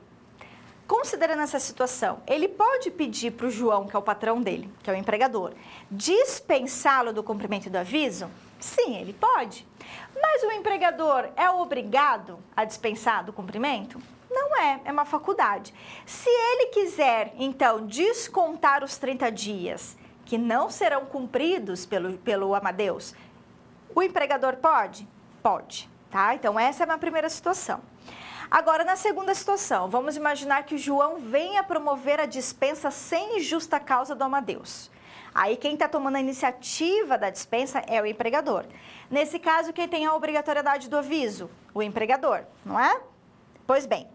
Considerando essa situação, ele pode pedir para o João, que é o patrão dele, que é o empregador, dispensá-lo do cumprimento do aviso? Sim, ele pode. Mas o empregador é obrigado a dispensar do cumprimento? Não é, é uma faculdade. Se ele quiser, então, descontar os 30 dias que não serão cumpridos pelo Amadeus, o empregador pode? Pode, tá? Então, essa é uma primeira situação. Agora, na segunda situação, vamos imaginar que o João venha promover a dispensa sem justa causa do Amadeus. Aí, quem está tomando a iniciativa da dispensa é o empregador. Nesse caso, quem tem a obrigatoriedade do aviso? O empregador, não é? Pois bem,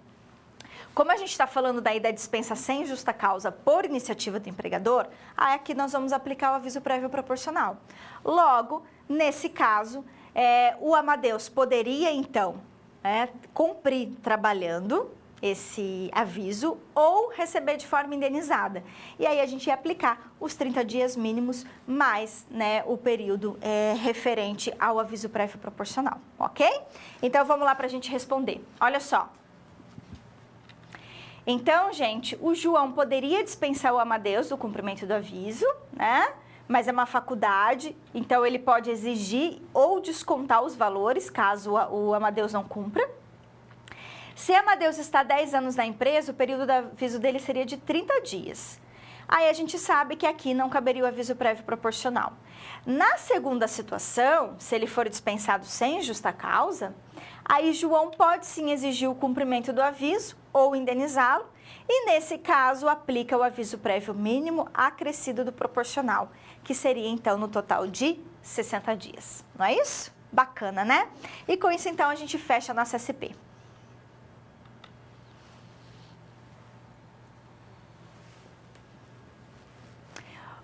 como a gente está falando daí da dispensa sem justa causa por iniciativa do empregador, aqui nós vamos aplicar o aviso prévio proporcional. Logo, nesse caso, o Amadeus poderia, então, cumprir trabalhando esse aviso ou receber de forma indenizada. E aí a gente ia aplicar os 30 dias mínimos mais, né, o período referente ao aviso prévio proporcional, ok? Então vamos lá para a gente responder. Olha só. Então, gente, o João poderia dispensar o Amadeus do cumprimento do aviso, né? Mas é uma faculdade, então ele pode exigir ou descontar os valores caso o Amadeus não cumpra. Se Amadeus está 10 anos na empresa, o período de aviso dele seria de 30 dias. Aí a gente sabe que aqui não caberia o aviso prévio proporcional. Na segunda situação, se ele for dispensado sem justa causa, aí João pode sim exigir o cumprimento do aviso ou indenizá-lo, e nesse caso aplica o aviso prévio mínimo acrescido do proporcional, que seria então no total de 60 dias. Não é isso? Bacana, né? E com isso então a gente fecha a nossa SP.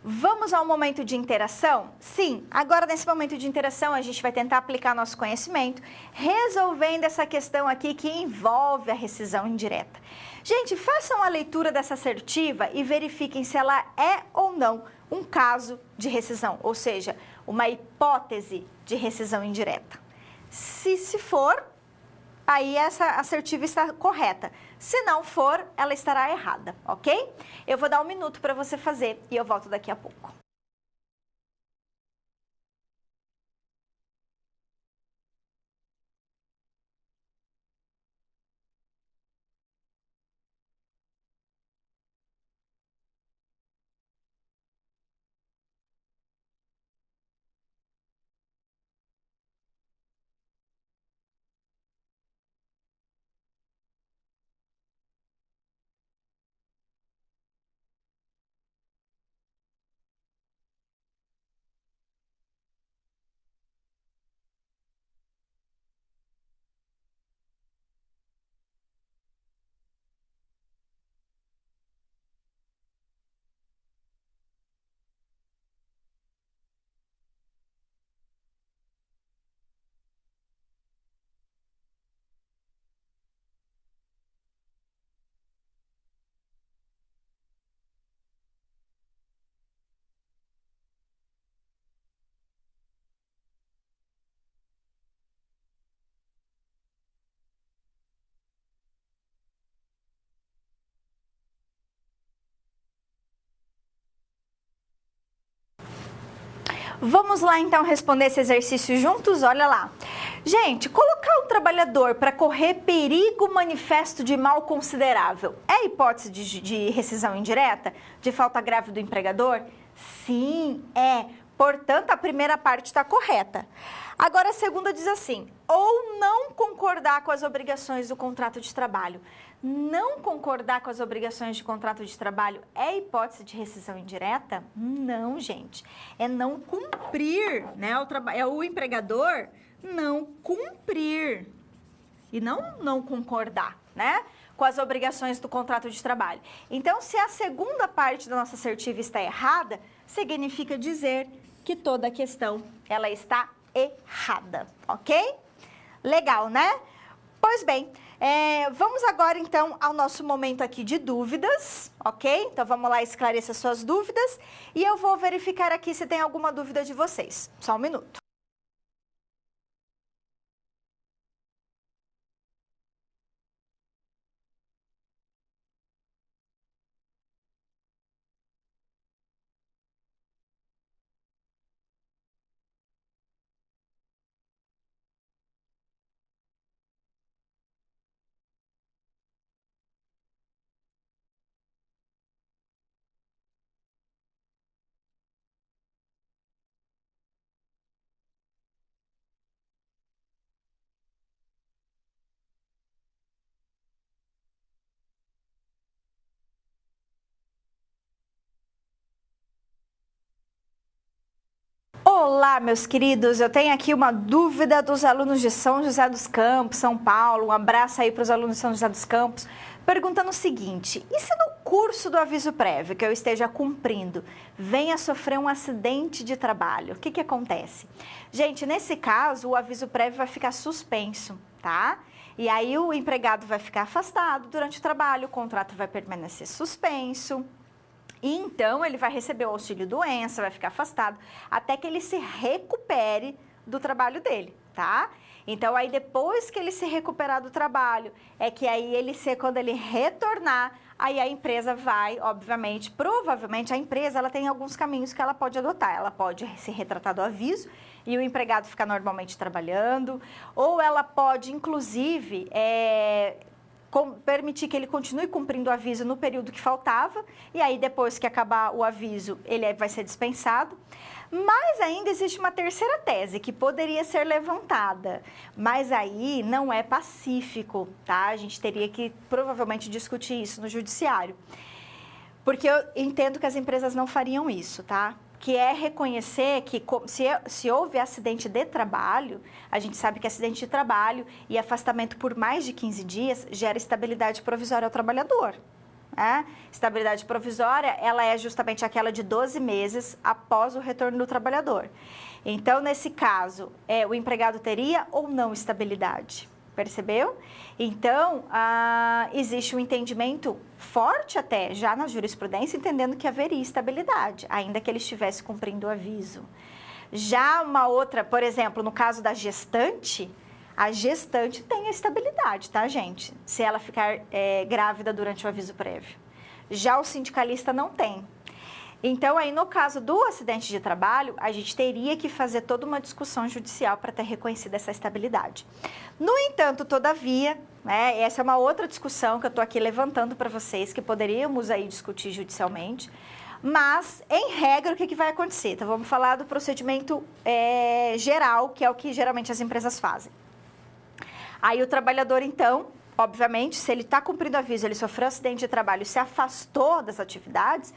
Vamos ao momento de interação? Sim, agora nesse momento de interação a gente vai tentar aplicar nosso conhecimento, resolvendo essa questão aqui que envolve a rescisão indireta. Gente, façam a leitura dessa assertiva e verifiquem se ela é ou não um caso de rescisão, ou seja, uma hipótese de rescisão indireta. Se for, aí essa assertiva está correta. Se não for, ela estará errada, ok? Eu vou dar 1 minuto para você fazer e eu volto daqui a pouco. Vamos lá então responder esse exercício juntos? Olha lá. Gente, colocar um trabalhador para correr perigo manifesto de mal considerável é hipótese de rescisão indireta? De falta grave do empregador? Sim, é. Portanto, a primeira parte está correta. Agora, a segunda diz assim, ou não concordar com as obrigações do contrato de trabalho. Não concordar com as obrigações de contrato de trabalho é hipótese de rescisão indireta? Não, gente. É não cumprir, né? É o empregador não cumprir e não concordar, né? Com as obrigações do contrato de trabalho. Então, se a segunda parte da nossa assertiva está errada, significa dizer que toda a questão ela está errada, ok? Legal, né? Pois bem, vamos agora então ao nosso momento aqui de dúvidas, ok? Então vamos lá esclarecer suas dúvidas e eu vou verificar aqui se tem alguma dúvida de vocês. Só 1 minuto. Olá, meus queridos, eu tenho aqui uma dúvida dos alunos de São José dos Campos, São Paulo. Um abraço aí para os alunos de São José dos Campos, perguntando o seguinte: e se no curso do aviso prévio que eu esteja cumprindo venha sofrer um acidente de trabalho? O que acontece? Gente, nesse caso, o aviso prévio vai ficar suspenso, tá? E aí o empregado vai ficar afastado durante o trabalho, o contrato vai permanecer suspenso. E então, ele vai receber o auxílio-doença, vai ficar afastado, até que ele se recupere do trabalho dele, tá? Então, aí depois que ele se recuperar do trabalho, é que aí quando ele retornar, aí a empresa vai, obviamente, provavelmente a empresa, ela tem alguns caminhos que ela pode adotar. Ela pode se retratar do aviso e o empregado ficar normalmente trabalhando, ou ela pode, inclusive, permitir que ele continue cumprindo o aviso no período que faltava, e aí depois que acabar o aviso, ele vai ser dispensado. Mas ainda existe uma terceira tese que poderia ser levantada, mas aí não é pacífico, tá? A gente teria que provavelmente discutir isso no judiciário, porque eu entendo que as empresas não fariam isso, tá? Que é reconhecer que se houve acidente de trabalho, a gente sabe que acidente de trabalho e afastamento por mais de 15 dias gera estabilidade provisória ao trabalhador. Estabilidade provisória, ela é justamente aquela de 12 meses após o retorno do trabalhador. Então, nesse caso, o empregado teria ou não estabilidade? Percebeu? Então, existe um entendimento forte até, já na jurisprudência, entendendo que haveria estabilidade, ainda que ele estivesse cumprindo o aviso. Já uma outra, por exemplo, no caso da gestante, a gestante tem a estabilidade, tá, gente? Se ela ficar grávida durante o aviso prévio. Já o sindicalista não tem. Então, aí no caso do acidente de trabalho, a gente teria que fazer toda uma discussão judicial para ter reconhecido essa estabilidade. No entanto, todavia, essa é uma outra discussão que eu estou aqui levantando para vocês, que poderíamos aí discutir judicialmente. Mas, em regra, o que vai acontecer? Então, vamos falar do procedimento geral, que é o que geralmente as empresas fazem. Aí o trabalhador, então, obviamente, se ele está cumprindo aviso, ele sofreu acidente de trabalho e se afastou das atividades,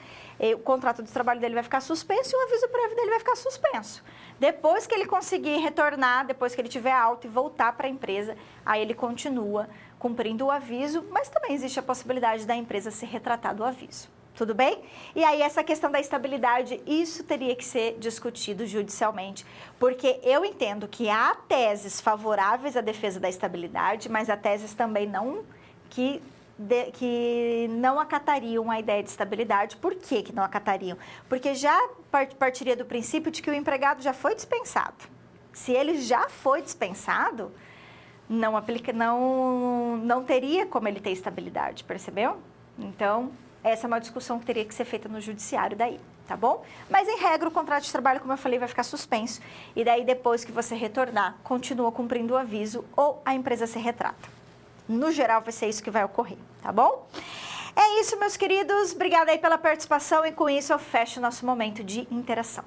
o contrato de trabalho dele vai ficar suspenso e o aviso prévio dele vai ficar suspenso. Depois que ele conseguir retornar, depois que ele tiver alta e voltar para a empresa, aí ele continua cumprindo o aviso, mas também existe a possibilidade da empresa se retratar do aviso. Tudo bem? E aí essa questão da estabilidade, isso teria que ser discutido judicialmente, porque eu entendo que há teses favoráveis à defesa da estabilidade, mas há teses também não que não acatariam a ideia de estabilidade. Por que não acatariam? Porque já partiria do princípio de que o empregado já foi dispensado. Se ele já foi dispensado, não teria como ele ter estabilidade, percebeu? Então, essa é uma discussão que teria que ser feita no judiciário daí, tá bom? Mas, em regra, o contrato de trabalho, como eu falei, vai ficar suspenso. E daí, depois que você retornar, continua cumprindo o aviso ou a empresa se retrata. No geral, vai ser isso que vai ocorrer, tá bom? É isso, meus queridos. Obrigada aí pela participação e, com isso, eu fecho o nosso momento de interação.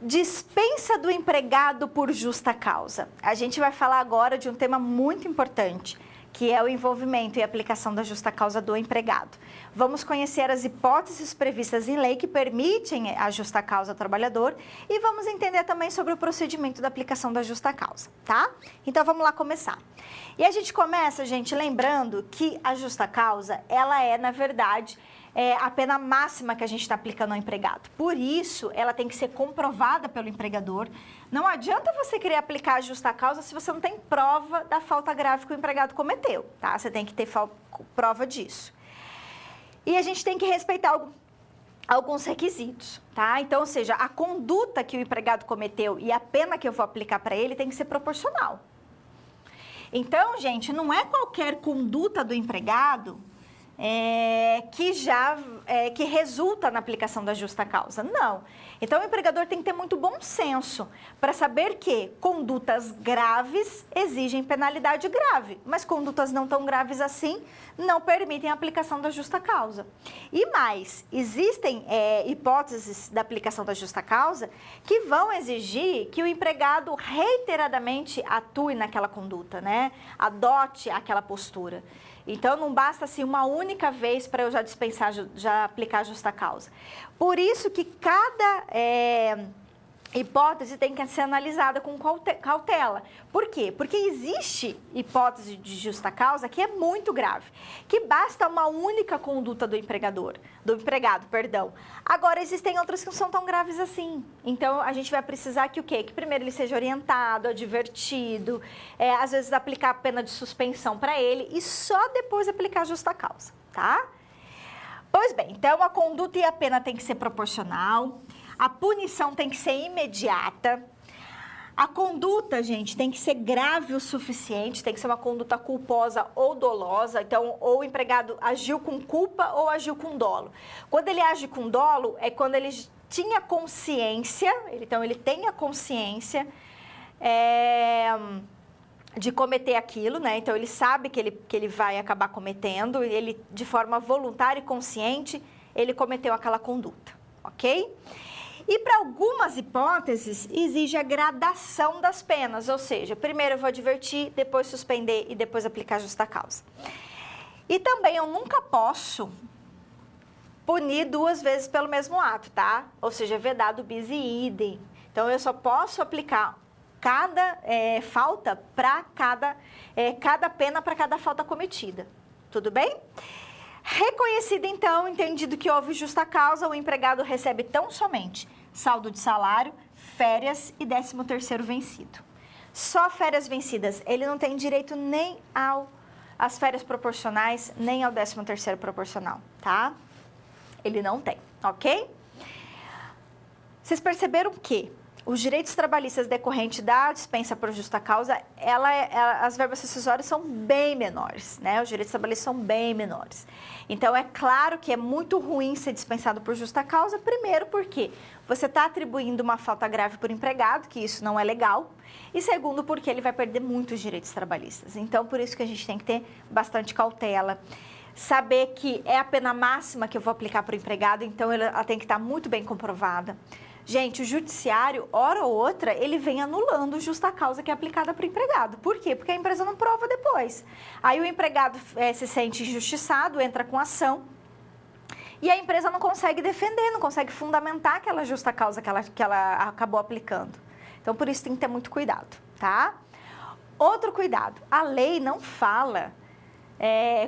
Dispensa do empregado por justa causa. A gente vai falar agora de um tema muito importante, que é o envolvimento e aplicação da justa causa do empregado. Vamos conhecer as hipóteses previstas em lei que permitem a justa causa ao trabalhador e vamos entender também sobre o procedimento da aplicação da justa causa, tá? Então, vamos lá começar. E a gente começa, gente, lembrando que a justa causa, ela é, na verdade, a pena máxima que a gente está aplicando ao empregado. Por isso, ela tem que ser comprovada pelo empregador. Não adianta você querer aplicar a justa causa se você não tem prova da falta grave que o empregado cometeu, tá? Você tem que ter prova disso. E a gente tem que respeitar alguns requisitos, tá? Então, ou seja, a conduta que o empregado cometeu e a pena que eu vou aplicar para ele tem que ser proporcional. Então, gente, não é qualquer conduta do empregado que resulta na aplicação da justa causa. Não. Então, o empregador tem que ter muito bom senso para saber que condutas graves exigem penalidade grave, mas condutas não tão graves assim não permitem a aplicação da justa causa. E mais, existem hipóteses da aplicação da justa causa que vão exigir que o empregado reiteradamente atue naquela conduta, né? Adote aquela postura. Então, não basta assim uma única vez para eu já dispensar, já aplicar a justa causa. Por isso que cada hipótese tem que ser analisada com cautela. Por quê? Porque existe hipótese de justa causa que é muito grave, que basta uma única conduta do empregado. Agora, existem outras que não são tão graves assim. Então, a gente vai precisar que o quê? Que primeiro ele seja orientado, advertido, às vezes aplicar a pena de suspensão para ele e só depois aplicar a justa causa, tá? Pois bem, então a conduta e a pena tem que ser proporcional. A punição tem que ser imediata. A conduta, gente, tem que ser grave o suficiente, tem que ser uma conduta culposa ou dolosa. Então, ou o empregado agiu com culpa ou agiu com dolo. Quando ele age com dolo, é quando ele tinha consciência, então ele tem a consciência de cometer aquilo, né? Então ele sabe que ele vai acabar cometendo, ele de forma voluntária e consciente, ele cometeu aquela conduta, ok? E para algumas hipóteses, exige a gradação das penas, ou seja, primeiro eu vou advertir, depois suspender e depois aplicar justa causa. E também eu nunca posso punir 2 vezes pelo mesmo ato, tá? Ou seja, vedado bis e idem. Então, eu só posso aplicar cada falta para cada pena para cada falta cometida. Tudo bem? Reconhecido, então, entendido que houve justa causa, o empregado recebe tão somente saldo de salário, férias e 13º vencido. Só férias vencidas. Ele não tem direito nem às férias proporcionais, nem ao 13º proporcional, tá? Ele não tem, ok? Vocês perceberam que os direitos trabalhistas decorrentes da dispensa por justa causa, as verbas rescisórias são bem menores, né? Os direitos trabalhistas são bem menores. Então, é claro que é muito ruim ser dispensado por justa causa, primeiro porque você está atribuindo uma falta grave por empregado, que isso não é legal, e segundo porque ele vai perder muitos direitos trabalhistas. Então, por isso que a gente tem que ter bastante cautela. Saber que é a pena máxima que eu vou aplicar para o empregado, então ela tem que estar muito bem comprovada. Gente, o judiciário, hora ou outra, ele vem anulando justa causa que é aplicada para o empregado. Por quê? Porque a empresa não prova depois. Aí o empregado se sente injustiçado, entra com ação, e a empresa não consegue defender, não consegue fundamentar aquela justa causa que ela acabou aplicando. Então, por isso tem que ter muito cuidado, tá? Outro cuidado, a lei não fala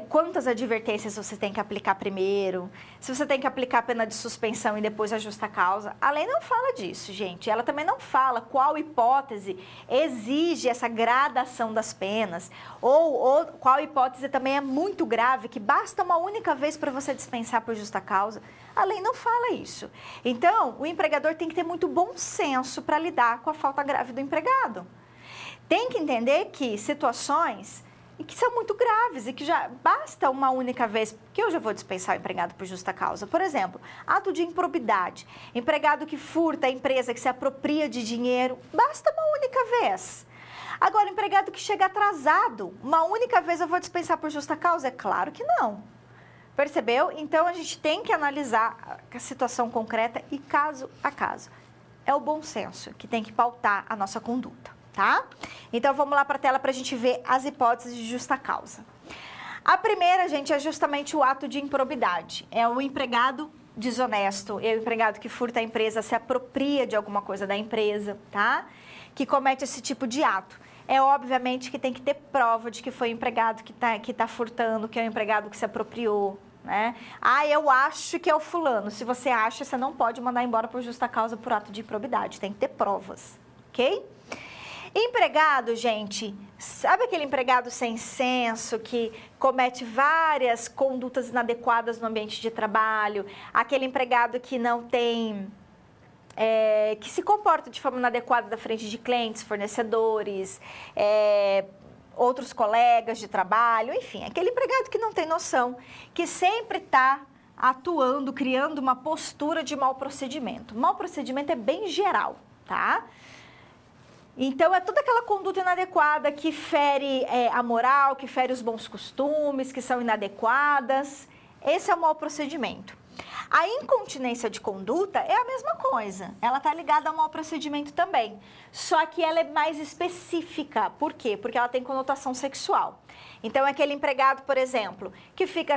quantas advertências você tem que aplicar primeiro, se você tem que aplicar a pena de suspensão e depois a justa causa. A lei não fala disso, gente. Ela também não fala qual hipótese exige essa gradação das penas, ou qual hipótese também é muito grave, que basta uma única vez para você dispensar por justa causa. A lei não fala isso. Então, o empregador tem que ter muito bom senso para lidar com a falta grave do empregado. Tem que entender que situações e que são muito graves e que já basta uma única vez, que eu já vou dispensar o empregado por justa causa. Por exemplo, ato de improbidade, empregado que furta a empresa, que se apropria de dinheiro, basta uma única vez. Agora, empregado que chega atrasado, uma única vez eu vou dispensar por justa causa? É claro que não. Percebeu? Então, a gente tem que analisar a situação concreta e caso a caso. É o bom senso que tem que pautar a nossa conduta. Tá? Então, vamos lá para a tela para a gente ver as hipóteses de justa causa. A primeira, gente, é justamente o ato de improbidade. É o empregado desonesto, é o empregado que furta a empresa, se apropria de alguma coisa da empresa, tá? Que comete esse tipo de ato. É obviamente que tem que ter prova de que foi o empregado que tá furtando, que é o empregado que se apropriou, né? Ah, eu acho que é o fulano. Se você acha, você não pode mandar embora por justa causa por ato de improbidade. Tem que ter provas, ok? Empregado, gente, sabe aquele empregado sem senso que comete várias condutas inadequadas no ambiente de trabalho? Aquele empregado que não tem, que se comporta de forma inadequada na frente de clientes, fornecedores, outros colegas de trabalho, enfim, aquele empregado que não tem noção, que sempre está atuando, criando uma postura de mau procedimento. Mau procedimento é bem geral, tá? Então, é toda aquela conduta inadequada que fere a moral, que fere os bons costumes, que são inadequadas. Esse é o mau procedimento. A incontinência de conduta é a mesma coisa. Ela está ligada ao mau procedimento também. Só que ela é mais específica. Por quê? Porque ela tem conotação sexual. Então, é aquele empregado, por exemplo, que fica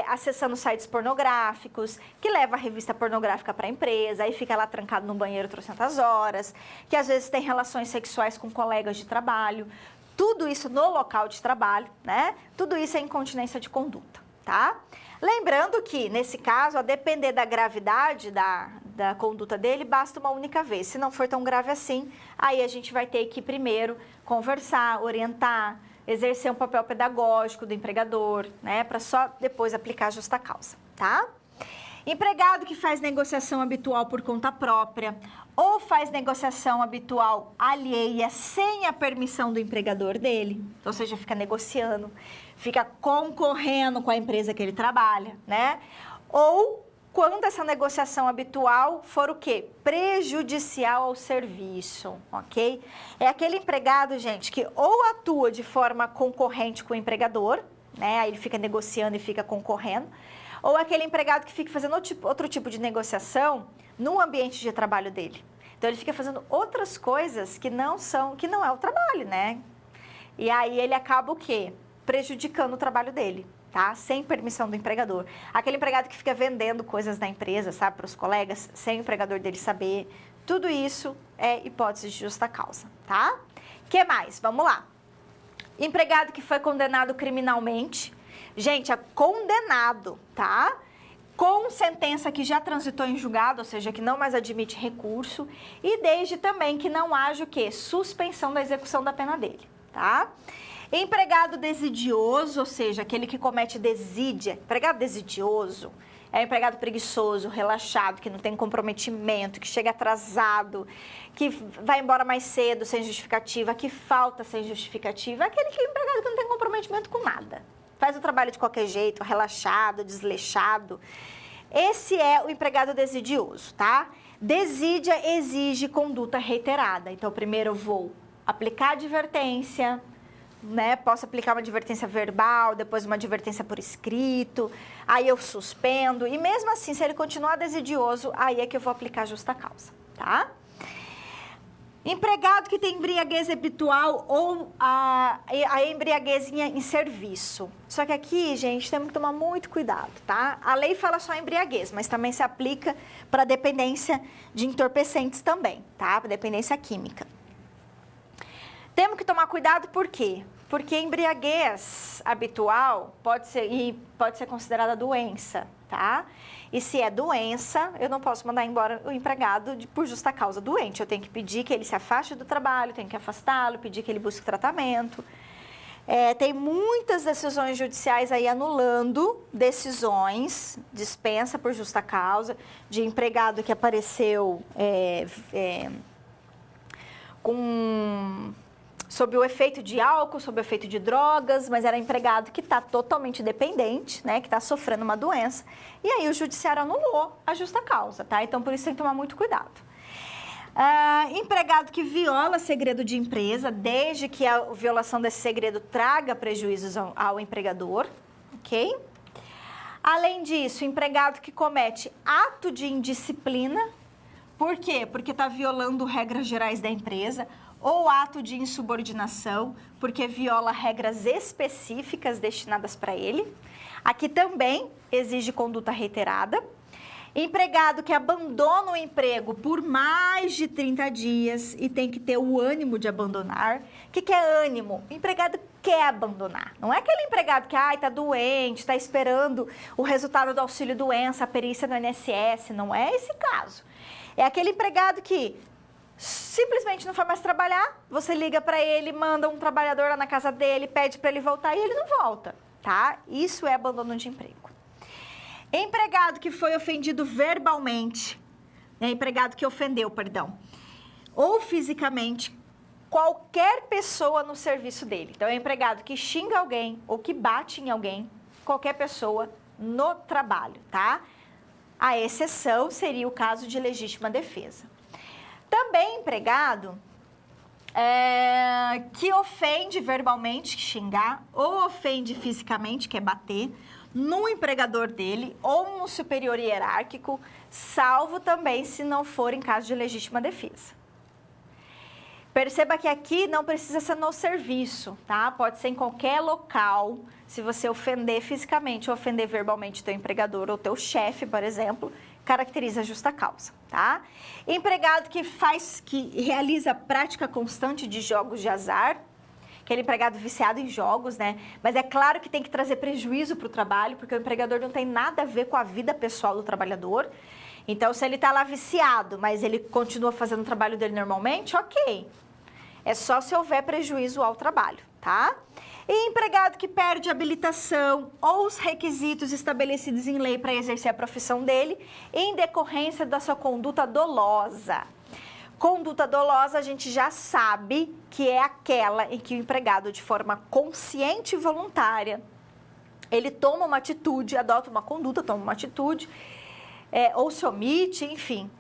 acessando sites pornográficos, que leva a revista pornográfica para a empresa, aí fica lá trancado no banheiro trocentas horas, que às vezes tem relações sexuais com colegas de trabalho. Tudo isso no local de trabalho, né? Tudo isso é incontinência de conduta, tá? Lembrando que, nesse caso, a depender da gravidade da conduta dele, basta uma única vez. Se não for tão grave assim, aí a gente vai ter que primeiro conversar, orientar, exercer um papel pedagógico do empregador, né? Para só depois aplicar a justa causa, tá? Empregado que faz negociação habitual por conta própria ou faz negociação habitual alheia sem a permissão do empregador dele, ou seja, fica negociando, fica concorrendo com a empresa que ele trabalha, né? Ou quando essa negociação habitual for o quê? Prejudicial ao serviço, ok? É aquele empregado, gente, que ou atua de forma concorrente com o empregador, né? Aí ele fica negociando e fica concorrendo, ou aquele empregado que fica fazendo outro tipo de negociação no ambiente de trabalho dele. Então ele fica fazendo outras coisas que não é o trabalho, né? E aí ele acaba o quê? Prejudicando o trabalho dele. Tá? Sem permissão do empregador. Aquele empregado que fica vendendo coisas da empresa, sabe, para os colegas, sem o empregador dele saber. Tudo isso é hipótese de justa causa, tá? Que mais? Vamos lá. Empregado que foi condenado criminalmente. Gente, é condenado, tá? Com sentença que já transitou em julgado, ou seja, que não mais admite recurso. E desde também que não haja o quê? Suspensão da execução da pena dele, tá? Empregado desidioso, ou seja, aquele que comete desídia. Empregado desidioso é um empregado preguiçoso, relaxado, que não tem comprometimento, que chega atrasado, que vai embora mais cedo sem justificativa, que falta sem justificativa. É aquele empregado que não tem comprometimento com nada. Faz o trabalho de qualquer jeito, relaxado, desleixado. Esse é o empregado desidioso, tá? Desídia exige conduta reiterada. Então, primeiro eu vou aplicar advertência, né? Posso aplicar uma advertência verbal, depois uma advertência por escrito, aí eu suspendo, e mesmo assim, se ele continuar desidioso, aí é que eu vou aplicar justa causa, tá? Empregado que tem embriaguez habitual ou a embriaguez em serviço. Só que aqui, gente, temos que tomar muito cuidado, tá? A lei fala só embriaguez, mas também se aplica para dependência de entorpecentes também, tá? Para dependência química. Temos que tomar cuidado por quê? Porque embriaguez habitual pode ser considerada doença, tá? E se é doença, eu não posso mandar embora o empregado por justa causa doente. Eu tenho que pedir que ele se afaste do trabalho, tenho que afastá-lo, pedir que ele busque tratamento. Tem muitas decisões judiciais aí anulando decisões, dispensa por justa causa, de empregado que apareceu sob o efeito de álcool, sob o efeito de drogas, mas era empregado que está totalmente dependente, né, que está sofrendo uma doença, e aí o judiciário anulou a justa causa, tá? Então, por isso tem que tomar muito cuidado. Empregado que viola segredo de empresa, desde que a violação desse segredo traga prejuízos ao empregador, ok? Além disso, empregado que comete ato de indisciplina, por quê? Porque está violando regras gerais da empresa, ou ato de insubordinação, porque viola regras específicas destinadas para ele. Aqui também exige conduta reiterada. Empregado que abandona o emprego por mais de 30 dias e tem que ter o ânimo de abandonar. O que é ânimo? O empregado quer abandonar. Não é aquele empregado que está doente, está esperando o resultado do auxílio-doença, a perícia no INSS. Não é esse caso. É aquele empregado que simplesmente não foi mais trabalhar, você liga para ele, manda um trabalhador lá na casa dele, pede para ele voltar e ele não volta, tá? Isso é abandono de emprego. Empregado que foi ofendido verbalmente, empregado que ofendeu, perdão, ou fisicamente, qualquer pessoa no serviço dele. Então, é empregado que xinga alguém ou que bate em alguém, qualquer pessoa no trabalho, tá? A exceção seria o caso de legítima defesa. Também empregado que ofende verbalmente, xingar, ou ofende fisicamente, que é bater, no empregador dele ou no superior hierárquico, salvo também se não for em caso de legítima defesa. Perceba que aqui não precisa ser no serviço, tá? Pode ser em qualquer local. Se você ofender fisicamente ou ofender verbalmente teu empregador ou teu chefe, por exemplo, caracteriza justa causa, tá? Empregado que realiza prática constante de jogos de azar, aquele empregado viciado em jogos, né? Mas é claro que tem que trazer prejuízo para o trabalho, porque o empregador não tem nada a ver com a vida pessoal do trabalhador. Então, se ele está lá viciado, mas ele continua fazendo o trabalho dele normalmente, ok. É só se houver prejuízo ao trabalho, tá? E empregado que perde a habilitação ou os requisitos estabelecidos em lei para exercer a profissão dele em decorrência da sua conduta dolosa. Conduta dolosa, a gente já sabe que é aquela em que o empregado, de forma consciente e voluntária, ele toma uma atitude, adota uma conduta, toma uma atitude, ou se omite, enfim.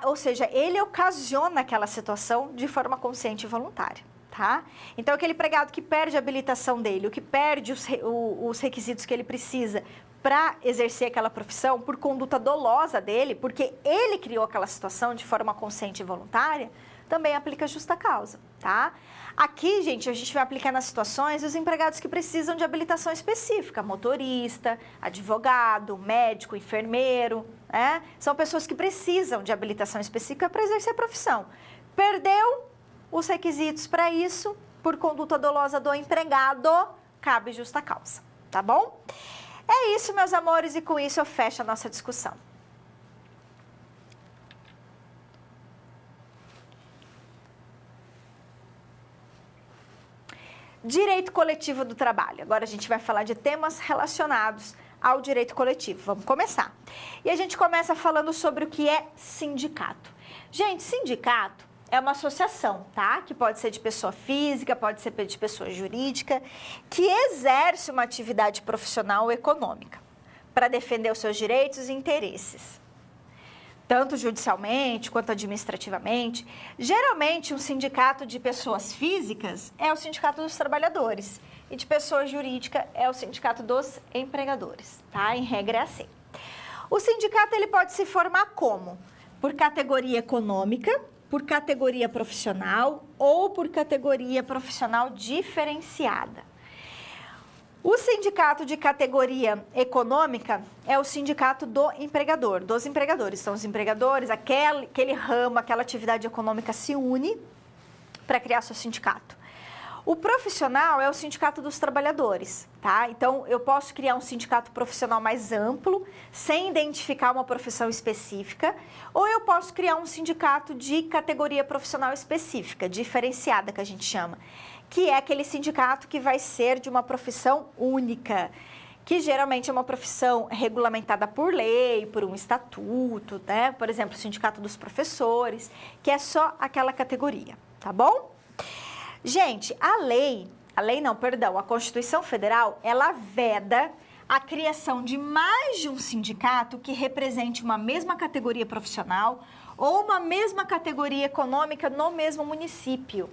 Ou seja, ele ocasiona aquela situação de forma consciente e voluntária. Tá? Então, aquele empregado que perde a habilitação dele, o que perde os requisitos que ele precisa para exercer aquela profissão por conduta dolosa dele, porque ele criou aquela situação de forma consciente e voluntária, também aplica justa causa, tá? Aqui, gente, a gente vai aplicar nas situações os empregados que precisam de habilitação específica, motorista, advogado, médico, enfermeiro, né? São pessoas que precisam de habilitação específica para exercer a profissão. Perdeu os requisitos para isso, por conduta dolosa do empregado, cabe justa causa, tá bom? É isso, meus amores, e com isso eu fecho a nossa discussão. Direito coletivo do trabalho. Agora a gente vai falar de temas relacionados ao direito coletivo. Vamos começar. E a gente começa falando sobre o que é sindicato. Gente, sindicato é uma associação, tá? Que pode ser de pessoa física, pode ser de pessoa jurídica, que exerce uma atividade profissional ou econômica para defender os seus direitos e interesses, tanto judicialmente quanto administrativamente. Geralmente, um sindicato de pessoas físicas é o sindicato dos trabalhadores e de pessoa jurídica é o sindicato dos empregadores, tá? Em regra é assim. O sindicato ele pode se formar como? Por categoria econômica, por categoria profissional ou por categoria profissional diferenciada. O sindicato de categoria econômica é o sindicato do empregador, dos empregadores. Então, os empregadores, aquele ramo, aquela atividade econômica se une para criar seu sindicato. O profissional é o sindicato dos trabalhadores, tá? Então, eu posso criar um sindicato profissional mais amplo, sem identificar uma profissão específica, ou eu posso criar um sindicato de categoria profissional específica, diferenciada, que a gente chama, que é aquele sindicato que vai ser de uma profissão única, que geralmente é uma profissão regulamentada por lei, por um estatuto, né? Por exemplo, o sindicato dos professores, que é só aquela categoria, tá bom? Gente, a Constituição Federal, ela veda a criação de mais de um sindicato que represente uma mesma categoria profissional ou uma mesma categoria econômica no mesmo município.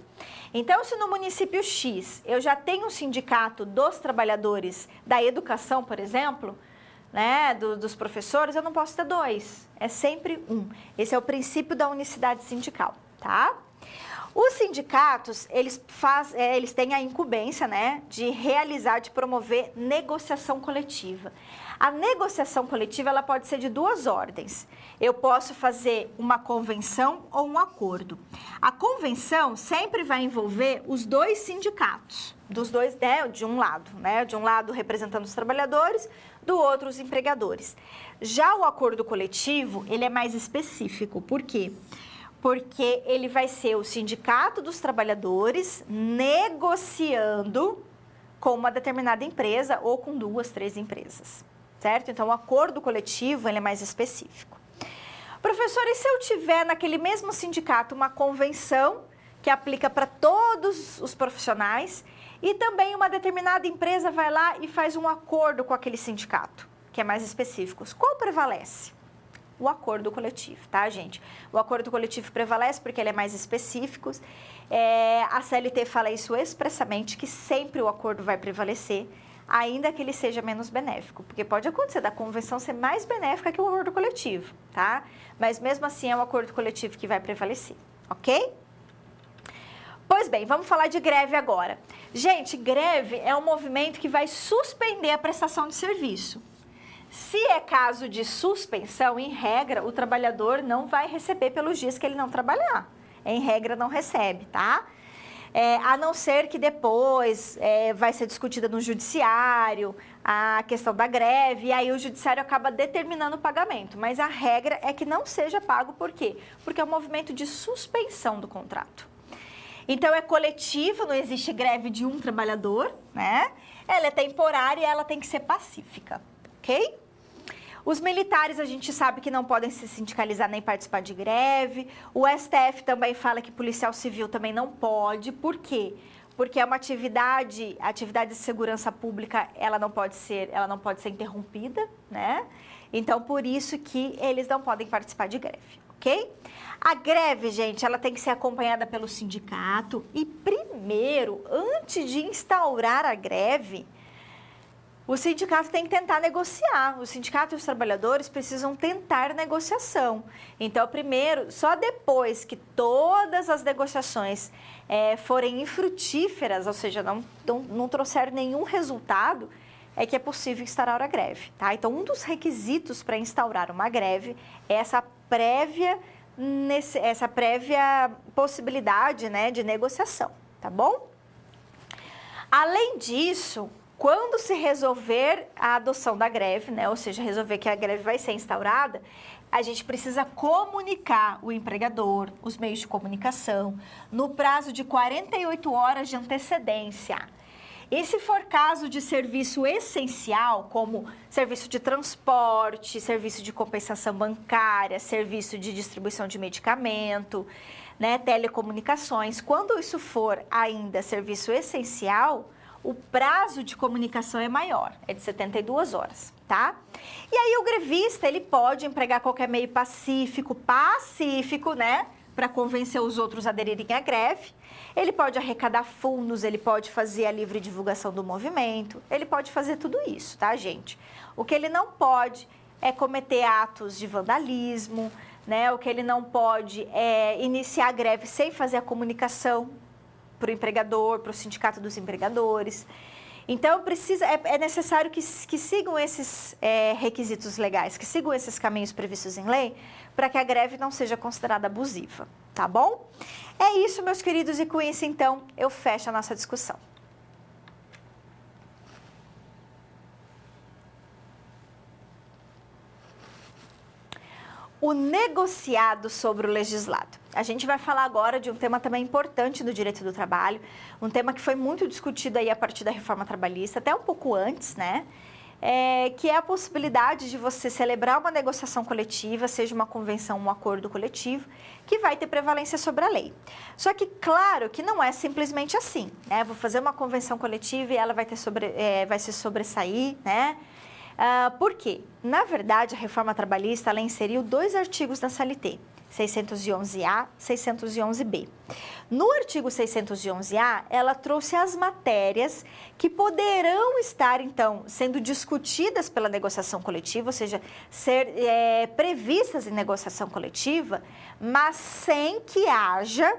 Então, se no município X eu já tenho um sindicato dos trabalhadores da educação, por exemplo, né, dos professores, eu não posso ter dois, é sempre um. Esse é o princípio da unicidade sindical, tá? Os sindicatos, eles têm a incumbência, né, de realizar, de promover negociação coletiva. A negociação coletiva, ela pode ser de duas ordens. Eu posso fazer uma convenção ou um acordo. A convenção sempre vai envolver os dois sindicatos, dos dois, né, de um lado representando os trabalhadores, do outro os empregadores. Já o acordo coletivo, ele é mais específico. Por quê? Porque ele vai ser o sindicato dos trabalhadores negociando com uma determinada empresa ou com 2, 3 empresas, certo? Então, o acordo coletivo, ele é mais específico. Professor, e se eu tiver naquele mesmo sindicato uma convenção que aplica para todos os profissionais e também uma determinada empresa vai lá e faz um acordo com aquele sindicato, que é mais específico? Qual prevalece? O acordo coletivo, tá, gente? O acordo coletivo prevalece porque ele é mais específico. A CLT fala isso expressamente, que sempre o acordo vai prevalecer, ainda que ele seja menos benéfico. Porque pode acontecer da convenção ser mais benéfica que o acordo coletivo, tá? Mas mesmo assim é o acordo coletivo que vai prevalecer, ok? Pois bem, vamos falar de greve agora. Gente, greve é um movimento que vai suspender a prestação de serviço. Se é caso de suspensão, em regra, o trabalhador não vai receber pelos dias que ele não trabalhar. Em regra, não recebe, tá? A não ser que depois vai ser discutida no judiciário a questão da greve, e aí o judiciário acaba determinando o pagamento. Mas a regra é que não seja pago, por quê? Porque é um movimento de suspensão do contrato. Então, é coletivo, não existe greve de um trabalhador, né? Ela é temporária e ela tem que ser pacífica, ok? Os militares, a gente sabe que não podem se sindicalizar nem participar de greve. O STF também fala que policial civil também não pode. Por quê? porque é uma atividade, a atividade de segurança pública, ela não pode ser interrompida, né? Então, por isso que eles não podem participar de greve, ok? A greve, gente, ela tem que ser acompanhada pelo sindicato e primeiro, antes de instaurar a greve, o sindicato tem que tentar negociar. O sindicato e os trabalhadores precisam tentar negociação. Então, primeiro, só depois que todas as negociações forem infrutíferas, ou seja, não trouxer nenhum resultado, é que é possível instaurar a greve, tá? Então, um dos requisitos para instaurar uma greve é essa prévia possibilidade, né, de negociação, tá bom? Além disso, quando se resolver a adoção da greve, né, ou seja, resolver que a greve vai ser instaurada, a gente precisa comunicar o empregador, os meios de comunicação, no prazo de 48 horas de antecedência. E se for caso de serviço essencial, como serviço de transporte, serviço de compensação bancária, serviço de distribuição de medicamento, né, telecomunicações, quando isso for ainda serviço essencial, o prazo de comunicação é maior, é de 72 horas, tá? E aí o grevista, ele pode empregar qualquer meio pacífico, né, para convencer os outros a aderirem à greve. Ele pode arrecadar fundos, ele pode fazer a livre divulgação do movimento, ele pode fazer tudo isso, tá, gente? O que ele não pode é cometer atos de vandalismo, né? O que ele não pode é iniciar a greve sem fazer a comunicação para o empregador, para o sindicato dos empregadores. Então, é necessário que sigam esses requisitos legais, que sigam esses caminhos previstos em lei, para que a greve não seja considerada abusiva, tá bom? É isso, meus queridos, e com isso, então, eu fecho a nossa discussão. O negociado sobre o legislado. A gente vai falar agora de um tema também importante do direito do trabalho, um tema que foi muito discutido aí a partir da reforma trabalhista, até um pouco antes, né? Que é a possibilidade de você celebrar uma negociação coletiva, seja uma convenção, um acordo coletivo, que vai ter prevalência sobre a lei. Só que, claro, que não é simplesmente assim, né? Vou fazer uma convenção coletiva e ela vai se sobressair, né? Por quê? Na verdade, a reforma trabalhista, ela inseriu 2 artigos na CLT, 611A e 611B. No artigo 611A, ela trouxe as matérias que poderão estar, então, sendo discutidas pela negociação coletiva, ou seja, ser previstas em negociação coletiva, mas sem que haja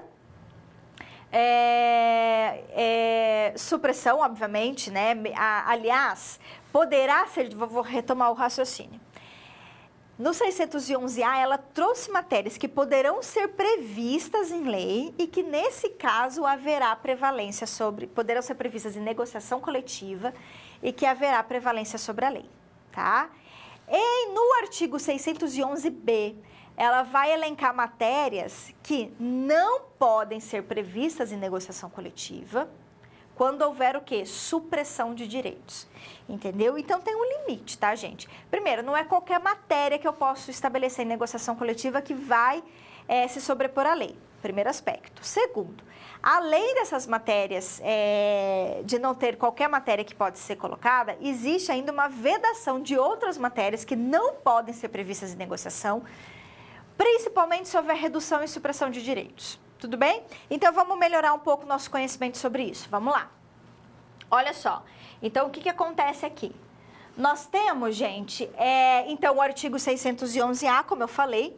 supressão, obviamente, né? Aliás, poderá ser, vou retomar o raciocínio. No 611A, ela trouxe matérias que poderão ser previstas em lei e que, nesse caso, haverá prevalência poderão ser previstas em negociação coletiva e que haverá prevalência sobre a lei, tá? E no artigo 611B, ela vai elencar matérias que não podem ser previstas em negociação coletiva, quando houver o quê? Supressão de direitos, entendeu? Então, tem um limite, tá, gente? Primeiro, não é qualquer matéria que eu posso estabelecer em negociação coletiva que vai se sobrepor à lei. Primeiro aspecto. Segundo, além dessas matérias, de não ter qualquer matéria que pode ser colocada, existe ainda uma vedação de outras matérias que não podem ser previstas em negociação, principalmente se houver redução e supressão de direitos. Tudo bem? Então, vamos melhorar um pouco o nosso conhecimento sobre isso. Vamos lá. Olha só. Então, o que acontece aqui? Nós temos, gente, então, o artigo 611A, como eu falei,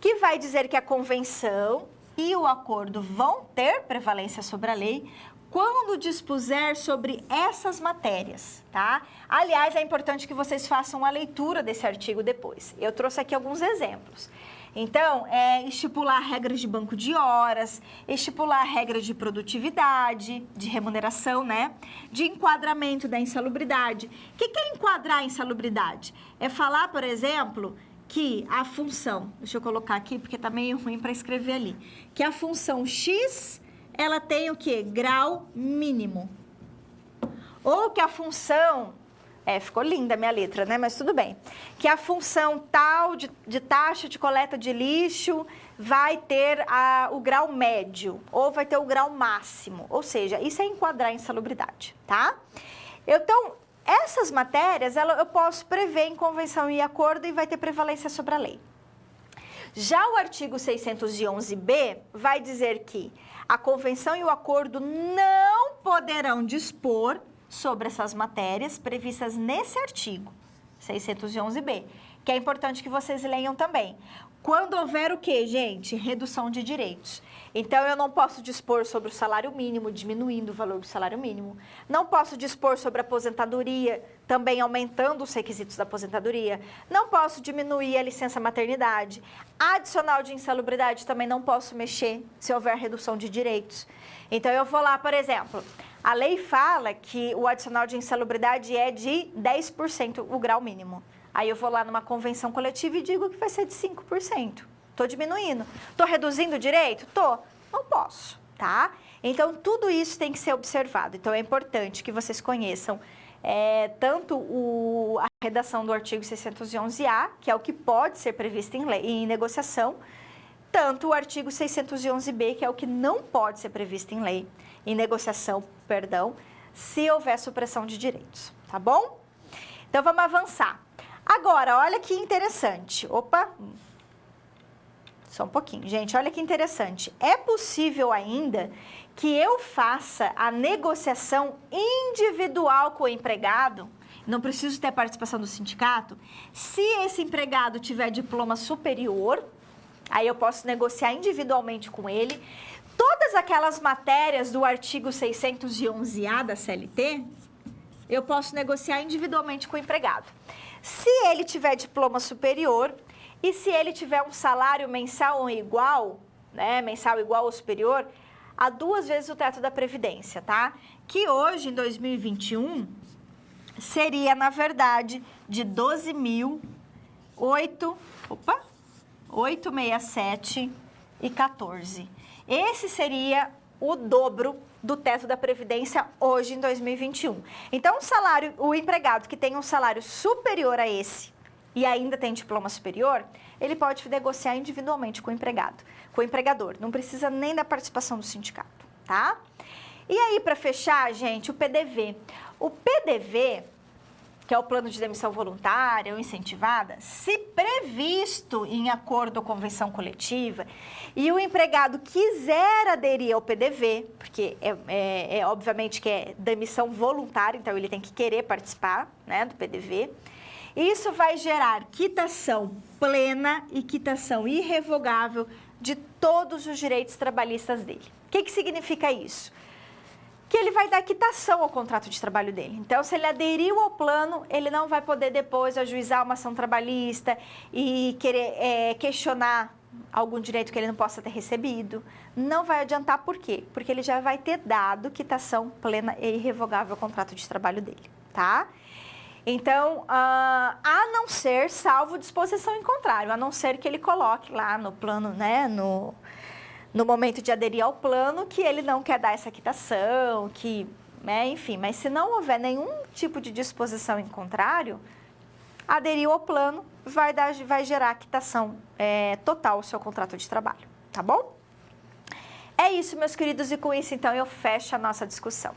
que vai dizer que a convenção e o acordo vão ter prevalência sobre a lei quando dispuser sobre essas matérias, tá? Aliás, é importante que vocês façam a leitura desse artigo depois. Eu trouxe aqui alguns exemplos. Então, estipular regras de banco de horas, estipular regras de produtividade, de remuneração, né? De enquadramento da insalubridade. O que é enquadrar a insalubridade? É falar, por exemplo, que a função, deixa eu colocar aqui porque tá meio ruim para escrever ali, que a função X, ela tem o quê? Grau mínimo. Ou que a função... ficou linda a minha letra, né? Mas tudo bem. Que a função tal de taxa de coleta de lixo vai ter o grau médio ou vai ter o grau máximo, ou seja, isso é enquadrar insalubridade, tá? Então, essas matérias eu posso prever em convenção e acordo e vai ter prevalência sobre a lei. Já o artigo 611b vai dizer que a convenção e o acordo não poderão dispor sobre essas matérias previstas nesse artigo 611b, que é importante que vocês leiam também. Quando houver o quê, gente? Redução de direitos. Então, eu não posso dispor sobre o salário mínimo, diminuindo o valor do salário mínimo. Não posso dispor sobre a aposentadoria, também aumentando os requisitos da aposentadoria. Não posso diminuir a licença maternidade. Adicional de insalubridade também não posso mexer se houver redução de direitos. Então, eu vou lá, por exemplo, a lei fala que o adicional de insalubridade é de 10% o grau mínimo. Aí eu vou lá numa convenção coletiva e digo que vai ser de 5%. Estou diminuindo. Estou reduzindo o direito? Estou. Não posso, tá? Então, tudo isso tem que ser observado. Então, é importante que vocês conheçam tanto a redação do artigo 611-A, que é o que pode ser previsto em negociação, tanto o artigo 611-B, que é o que não pode ser previsto em negociação, se houver supressão de direitos, tá bom? Então, vamos avançar. Agora, olha que interessante. Opa! Só um pouquinho. Gente, olha que interessante. É possível ainda que eu faça a negociação individual com o empregado, não preciso ter a participação do sindicato, se esse empregado tiver diploma superior, aí eu posso negociar individualmente com ele. Todas aquelas matérias do artigo 611-A da CLT, eu posso negociar individualmente com o empregado. Se ele tiver diploma superior e se ele tiver um salário mensal ou igual, né, mensal igual ou superior, a 2 vezes o teto da Previdência, tá? Que hoje, em 2021, seria, na verdade, de 12.867,14. Esse seria o dobro do teto da Previdência hoje em 2021. Então, o empregado que tem um salário superior a esse e ainda tem diploma superior, ele pode negociar individualmente com o empregador. Não precisa nem da participação do sindicato, tá? E aí, para fechar, gente, o PDV. O PDV, que é o plano de demissão voluntária ou incentivada, se previsto em acordo ou convenção coletiva e o empregado quiser aderir ao PDV, porque obviamente que é demissão voluntária, então ele tem que querer participar, né, do PDV, isso vai gerar quitação plena e quitação irrevogável de todos os direitos trabalhistas dele. O que significa isso? Que ele vai dar quitação ao contrato de trabalho dele. Então, se ele aderiu ao plano, ele não vai poder depois ajuizar uma ação trabalhista e querer questionar algum direito que ele não possa ter recebido. Não vai adiantar, por quê? Porque ele já vai ter dado quitação plena e irrevogável ao contrato de trabalho dele, tá? Então, a não ser, salvo disposição em contrário, a não ser que ele coloque lá no plano, né, no momento de aderir ao plano, que ele não quer dar essa quitação, enfim, mas se não houver nenhum tipo de disposição em contrário, aderiu ao plano, vai gerar quitação total ao seu contrato de trabalho, tá bom? É isso, meus queridos, e com isso, então, eu fecho a nossa discussão.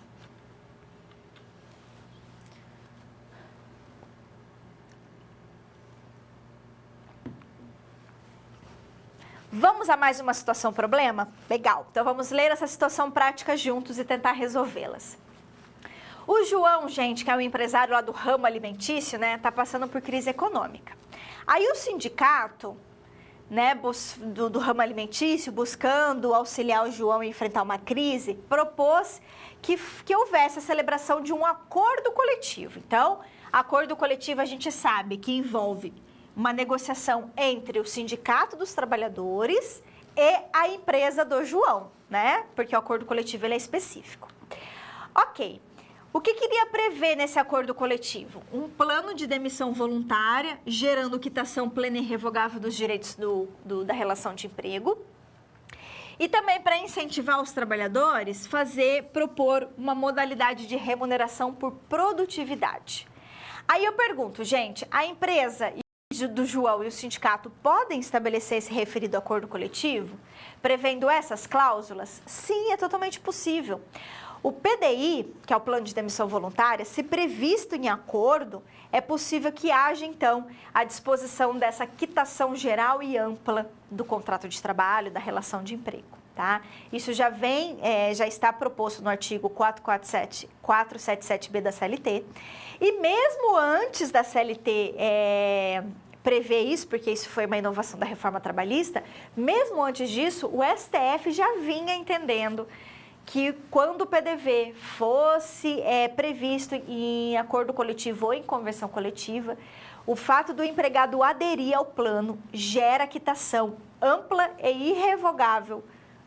Vamos a mais uma situação problema? Legal. Então, vamos ler essa situação prática juntos e tentar resolvê-las. O João, gente, que é um empresário lá do ramo alimentício, né, tá passando por crise econômica. Aí o sindicato, né, do ramo alimentício, buscando auxiliar o João a enfrentar uma crise, propôs que houvesse a celebração de um acordo coletivo. Então, acordo coletivo a gente sabe que envolve uma negociação entre o sindicato dos trabalhadores e a empresa do João, né? Porque o acordo coletivo ele é específico. Ok. O que queria prever nesse acordo coletivo? Um plano de demissão voluntária, gerando quitação plena e irrevogável dos direitos da relação de emprego. E também para incentivar os trabalhadores, propor uma modalidade de remuneração por produtividade. Aí eu pergunto, gente, a empresa do João e o sindicato podem estabelecer esse referido acordo coletivo, prevendo essas cláusulas? Sim, é totalmente possível. O PDI, que é o Plano de Demissão Voluntária, se previsto em acordo, é possível que haja, então, a disposição dessa quitação geral e ampla do contrato de trabalho, da relação de emprego. Tá? Isso já está proposto no artigo 477B da CLT. E mesmo antes da CLT prever isso, porque isso foi uma inovação da reforma trabalhista, mesmo antes disso, o STF já vinha entendendo que quando o PDV fosse previsto em acordo coletivo ou em convenção coletiva, o fato do empregado aderir ao plano gera quitação ampla e irrevogável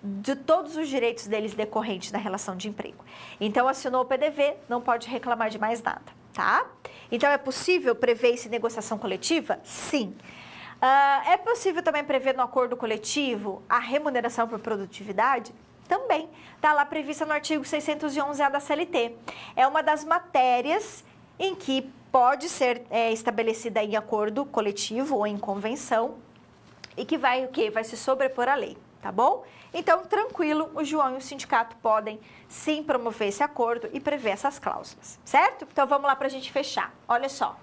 de todos os direitos deles decorrentes da relação de emprego. Então, assinou o PDV, não pode reclamar de mais nada, tá? Então, é possível prever isso em negociação coletiva? Sim. É possível também prever no acordo coletivo a remuneração por produtividade? Também. Está lá prevista no artigo 611A da CLT. É uma das matérias em que pode ser estabelecida em acordo coletivo ou em convenção e que vai se sobrepor à lei, tá bom? Então, tranquilo, o João e o sindicato podem sim promover esse acordo e prever essas cláusulas, certo? Então, vamos lá para a gente fechar. Olha só.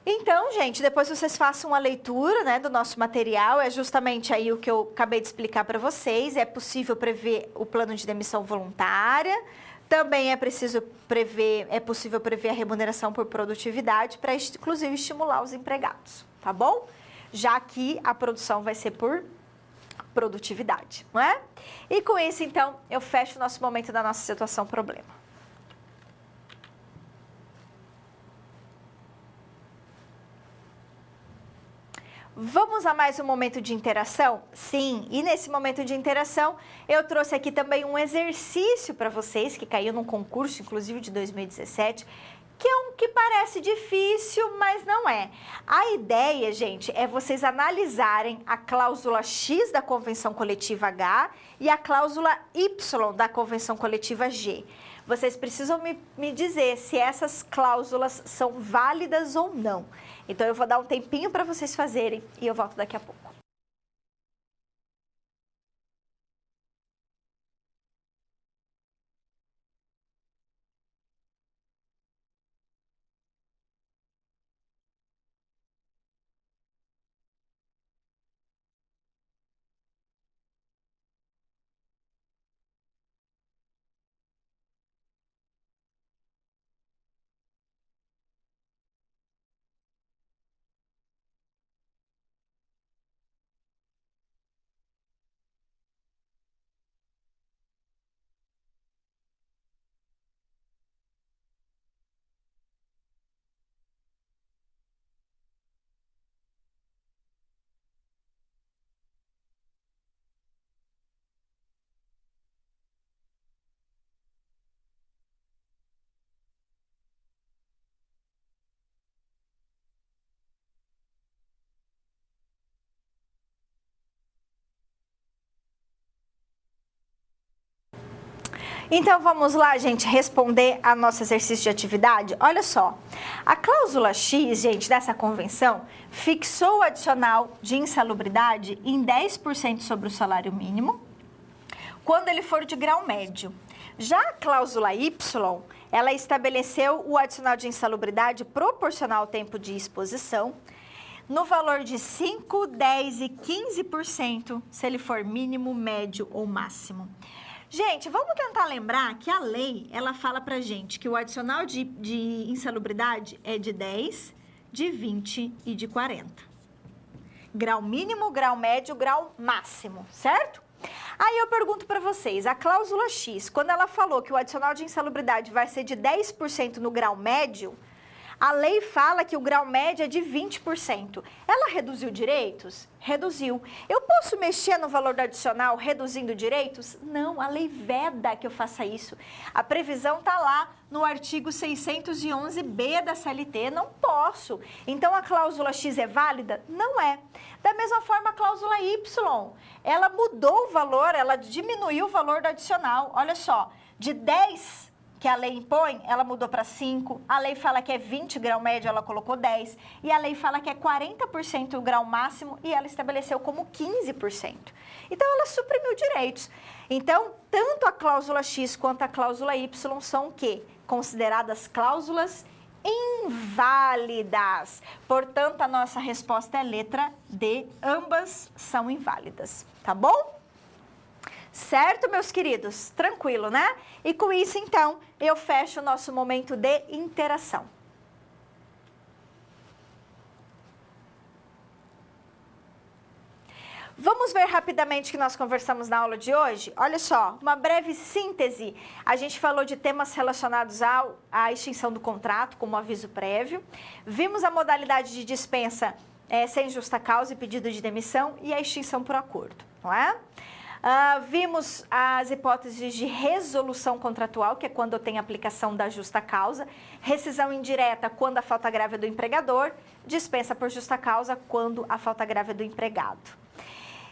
Então, gente, depois vocês façam uma leitura, né, do nosso material, é justamente aí o que eu acabei de explicar para vocês. É possível prever o plano de demissão voluntária, também é possível prever a remuneração por produtividade para, inclusive, estimular os empregados, tá bom? Já que a produção vai ser por produtividade, não é? E com isso, então, eu fecho o nosso momento da nossa situação problema. Vamos a mais um momento de interação? Sim, e nesse momento de interação, eu trouxe aqui também um exercício para vocês, que caiu num concurso, inclusive de 2017, que é um que parece difícil, mas não é. A ideia, gente, é vocês analisarem a cláusula X da Convenção Coletiva H e a cláusula Y da Convenção Coletiva G. Vocês precisam me dizer se essas cláusulas são válidas ou não. Então, eu vou dar um tempinho para vocês fazerem e eu volto daqui a pouco. Então, vamos lá, gente, responder a nosso exercício de atividade? Olha só, a cláusula X, gente, dessa convenção, fixou o adicional de insalubridade em 10% sobre o salário mínimo, quando ele for de grau médio. Já a cláusula Y, ela estabeleceu o adicional de insalubridade proporcional ao tempo de exposição, no valor de 5%, 10% e 15%, se ele for mínimo, médio ou máximo. Gente, vamos tentar lembrar que a lei, ela fala pra gente que o adicional de insalubridade é de 10, de 20 e de 40. Grau mínimo, grau médio, grau máximo, certo? Aí eu pergunto para vocês, a cláusula X, quando ela falou que o adicional de insalubridade vai ser de 10% no grau médio, a lei fala que o grau médio é de 20%. Ela reduziu direitos? Reduziu. Eu posso mexer no valor do adicional reduzindo direitos? Não, a lei veda que eu faça isso. A previsão está lá no artigo 611B da CLT, não posso. Então, a cláusula X é válida? Não é. Da mesma forma, a cláusula Y, ela mudou o valor, ela diminuiu o valor do adicional. Olha só, de 10 que a lei impõe, ela mudou para 5, a lei fala que é 20 grau médio, ela colocou 10, e a lei fala que é 40% o grau máximo e ela estabeleceu como 15%. Então, ela suprimiu direitos. Então, tanto a cláusula X quanto a cláusula Y são o quê? Consideradas cláusulas inválidas. Portanto, a nossa resposta é letra D, ambas são inválidas, tá bom? Certo, meus queridos? Tranquilo, né? E com isso, então, eu fecho o nosso momento de interação. Vamos ver rapidamente o que nós conversamos na aula de hoje? Olha só, uma breve síntese. A gente falou de temas relacionados à extinção do contrato, como aviso prévio. Vimos a modalidade de dispensa sem justa causa e pedido de demissão e a extinção por acordo, não é? Vimos as hipóteses de resolução contratual, que é quando eu tenho aplicação da justa causa, rescisão indireta quando a falta grave é do empregador, dispensa por justa causa quando a falta grave é do empregado.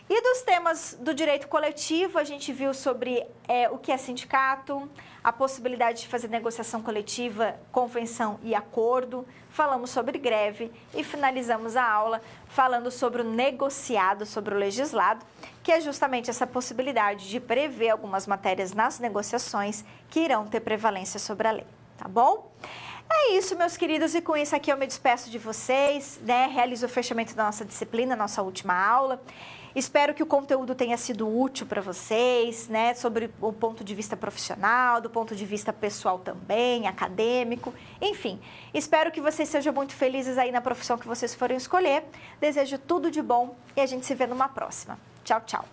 E dos temas do direito coletivo, a gente viu sobre o que é sindicato, a possibilidade de fazer negociação coletiva, convenção e acordo, falamos sobre greve e finalizamos a aula falando sobre o negociado, sobre o legislado, que é justamente essa possibilidade de prever algumas matérias nas negociações que irão ter prevalência sobre a lei, tá bom? É isso, meus queridos, e com isso aqui eu me despeço de vocês, né? Realizo o fechamento da nossa disciplina, nossa última aula. Espero que o conteúdo tenha sido útil para vocês, né? Sobre o ponto de vista profissional, do ponto de vista pessoal também, acadêmico, enfim. Espero que vocês sejam muito felizes aí na profissão que vocês forem escolher. Desejo tudo de bom e a gente se vê numa próxima. Tchau, tchau.